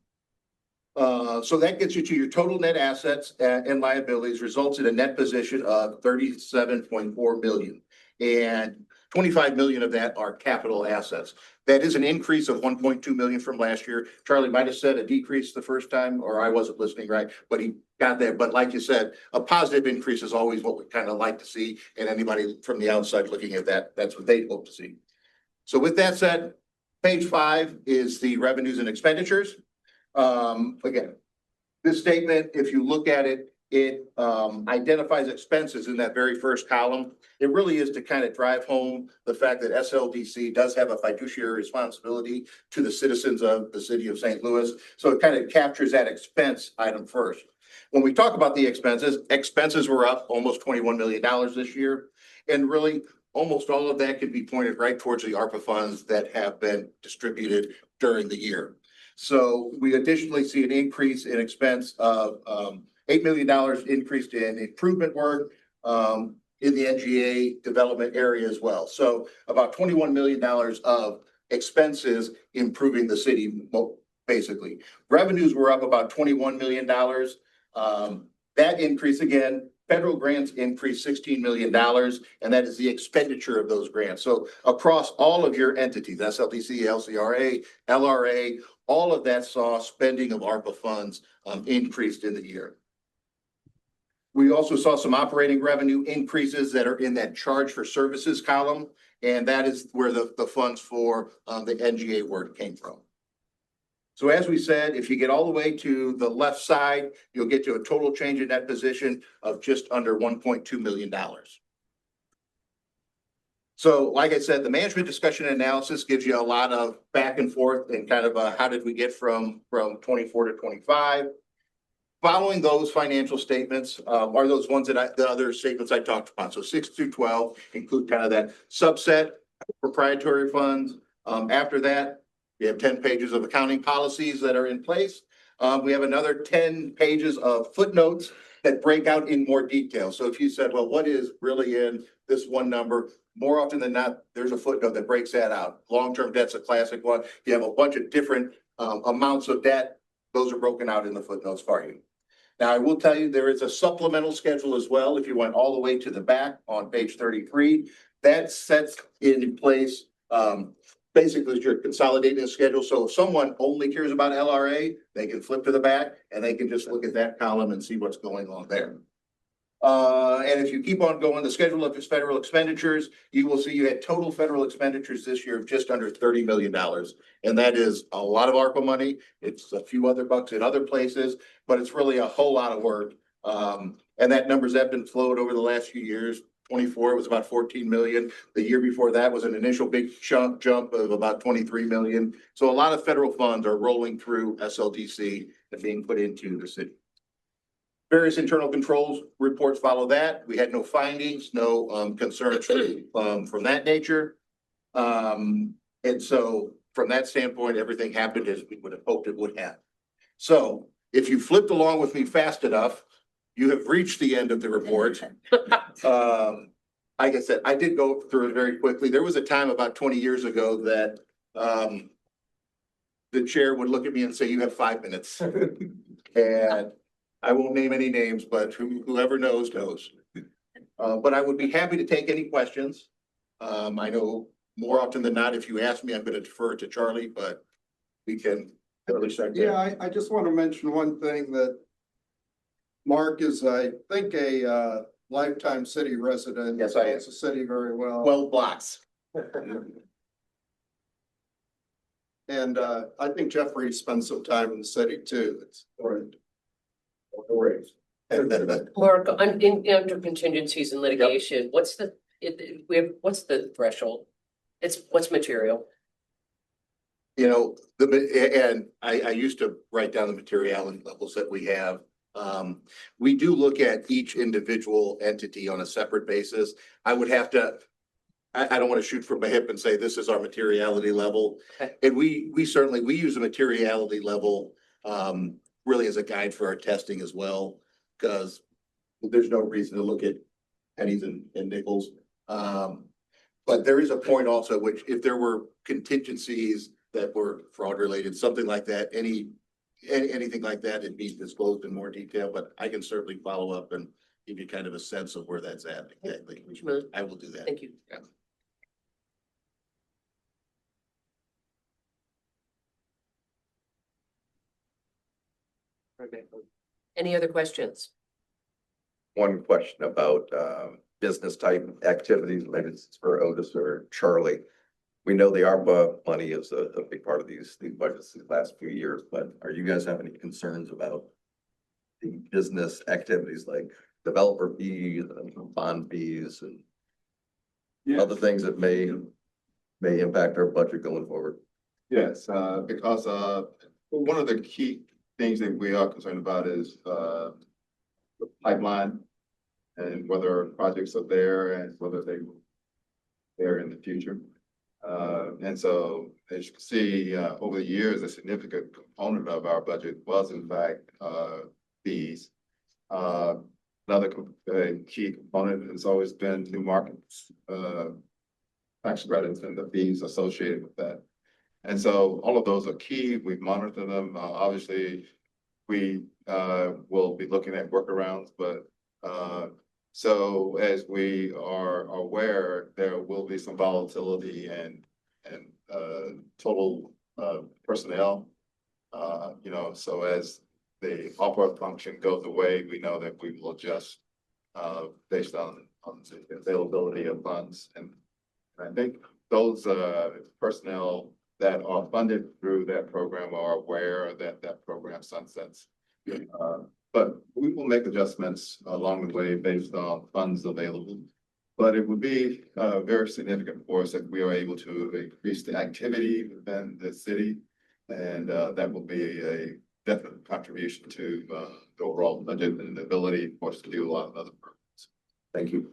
So that gets you to your total net assets and liabilities, results in a net position of $37.4 million. And 25 million of that are capital assets. That is an increase of 1.2 million from last year. Charlie might have said a decrease the first time, or I wasn't listening right, but he got that. But like you said, a positive increase is always what we kind of like to see. And anybody from the outside looking at that, that's what they hope to see. So with that said, page 5 is the revenues and expenditures. Again, this statement, if you look at it, it identifies expenses in that very first column. It really is to kind of drive home the fact that SLDC does have a fiduciary responsibility to the citizens of the city of St. Louis. So it kind of captures that expense item first. When we talk about the expenses were up almost $21 million this year. And really, almost all of that can be pointed right towards the ARPA funds that have been distributed during the year. So we additionally see an increase in expense of $8 million increased in improvement work in the NGA development area as well. So about $21 million of expenses improving the city, basically. Revenues were up about $21 million. That increase, again, federal grants increased $16 million, and that is the expenditure of those grants. So across all of your entities, SLDC, LCRA, LRA, all of that saw spending of ARPA funds increased in the year. We also saw some operating revenue increases that are in that charge for services column, and that is where the funds for the NGA work came from. So as we said, if you get all the way to the left side, you'll get to a total change in that position of just under $1.2 million. So like I said, the management discussion and analysis gives you a lot of back and forth and kind of how did we get from 24 to 25. Following those financial statements are those ones that the other statements I talked about. So 6 through 12 include kind of that subset, proprietary funds. After that, we have 10 pages of accounting policies that are in place. We have another 10 pages of footnotes that break out in more detail. So if you said, well, what is really in this one number? More often than not, there's a footnote that breaks that out. Long-term debt's a classic one. You have a bunch of different amounts of debt. Those are broken out in the footnotes for you. Now, I will tell you, there is a supplemental schedule as well. If you went all the way to the back on page 33, that sets in place basically your consolidated schedule. So if someone only cares about LRA, they can flip to the back and they can just look at that column and see what's going on there. And if you keep on going, the schedule of his federal expenditures, you will see you had total federal expenditures this year of just under $30 million. And that is a lot of ARPA money. It's a few other bucks in other places, but it's really a whole lot of work. And that numbers have been flowed over the last few years. 24 was about 14 million. The year before that was an initial big jump of about 23 million. So a lot of federal funds are rolling through SLDC and being put into the city. Various internal controls reports follow that. We had no findings, no concerns from that nature. And so from that standpoint, everything happened as we would have hoped it would have. So if you flipped along with me fast enough, you have reached the end of the report. Like I said, I did go through it very quickly. There was a time about 20 years ago that the chair would look at me and say, you have 5 minutes. And I won't name any names, but whoever knows, knows. But I would be happy to take any questions. I know more often than not, if you ask me, I'm going to defer to Charlie, but we can really start there. Yeah, I just want to mention one thing that Mark is, I think, a lifetime city resident. Yes, I am. Knows the city very well. 12 blocks. And I think Jeffrey spent some time in the city too. It's right. Mark, under contingencies and litigation, what's the threshold? What's material? You know, and I used to write down the materiality levels that we have. We do look at each individual entity on a separate basis. I would have to, I don't want to shoot from my hip and say this is our materiality level. Okay. And we certainly use a materiality level really as a guide for our testing as well, because there's no reason to look at pennies and nickels. But there is a point also at which if there were contingencies that were fraud related, something like that, anything like that, it'd be disclosed in more detail, but I can certainly follow up and give you kind of a sense of where that's at exactly. I will do that. Thank you. Yeah. Any other questions? One question about business type activities, maybe it's for Otis or Charlie. We know the ARPA money is a big part of these budgets these last few years, but are you guys have any concerns about the business activities like developer fees and bond fees and other things that may impact our budget going forward? Yes, because one of the key things that we are concerned about is the pipeline and whether projects are there and whether they will there in the future. And so as you can see, over the years, a significant component of our budget was in fact fees. Another key component has always been new markets, tax credits and the fees associated with that. And so all of those are key. We monitor them. Obviously, we will be looking at workarounds, but so as we are aware, there will be some volatility and total personnel. You know, so as the operating function goes away, we know that we will adjust based on the availability of funds. And I think those personnel that are funded through that program are aware that that program sunsets. But we will make adjustments along the way based on funds available. But it would be very significant for us if we are able to increase the activity within the city. And that will be a definite contribution to the overall budget and the ability for us to do a lot of other programs. Thank you.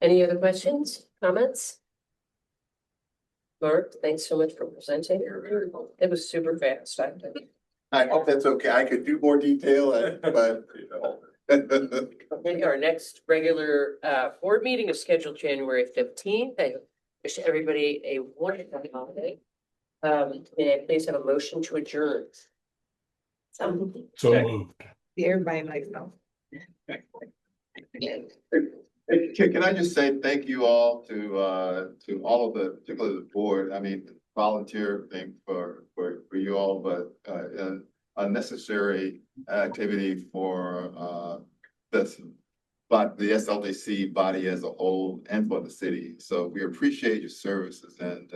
Any other questions, comments? Mark, thanks so much for presenting. It was super fast, I think. I hope that's okay. I could do more detail, but. Okay, our next regular board meeting is scheduled January 15th. I wish everybody a wonderful holiday. May I please have a motion to adjourn? So moved. Everybody likes them. Can I just say thank you all to all of the, particularly the board. I mean, volunteer thing for you all, but a necessary activity for this, but the SLDC body as a whole and for the city. So we appreciate your services, and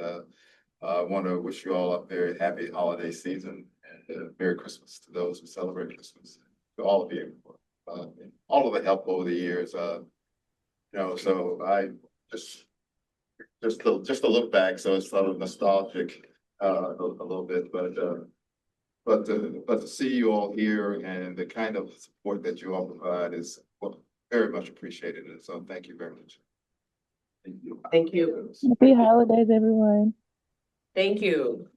I want to wish you all a very happy holiday season and Merry Christmas to those who celebrate Christmas. To all of you, all of the help over the years. You know, so I just to look back, so it's sort of nostalgic a little bit, but to see you all here and the kind of support that you all provide is very much appreciated. And so thank you very much. Thank you. Happy holidays, everyone. Thank you.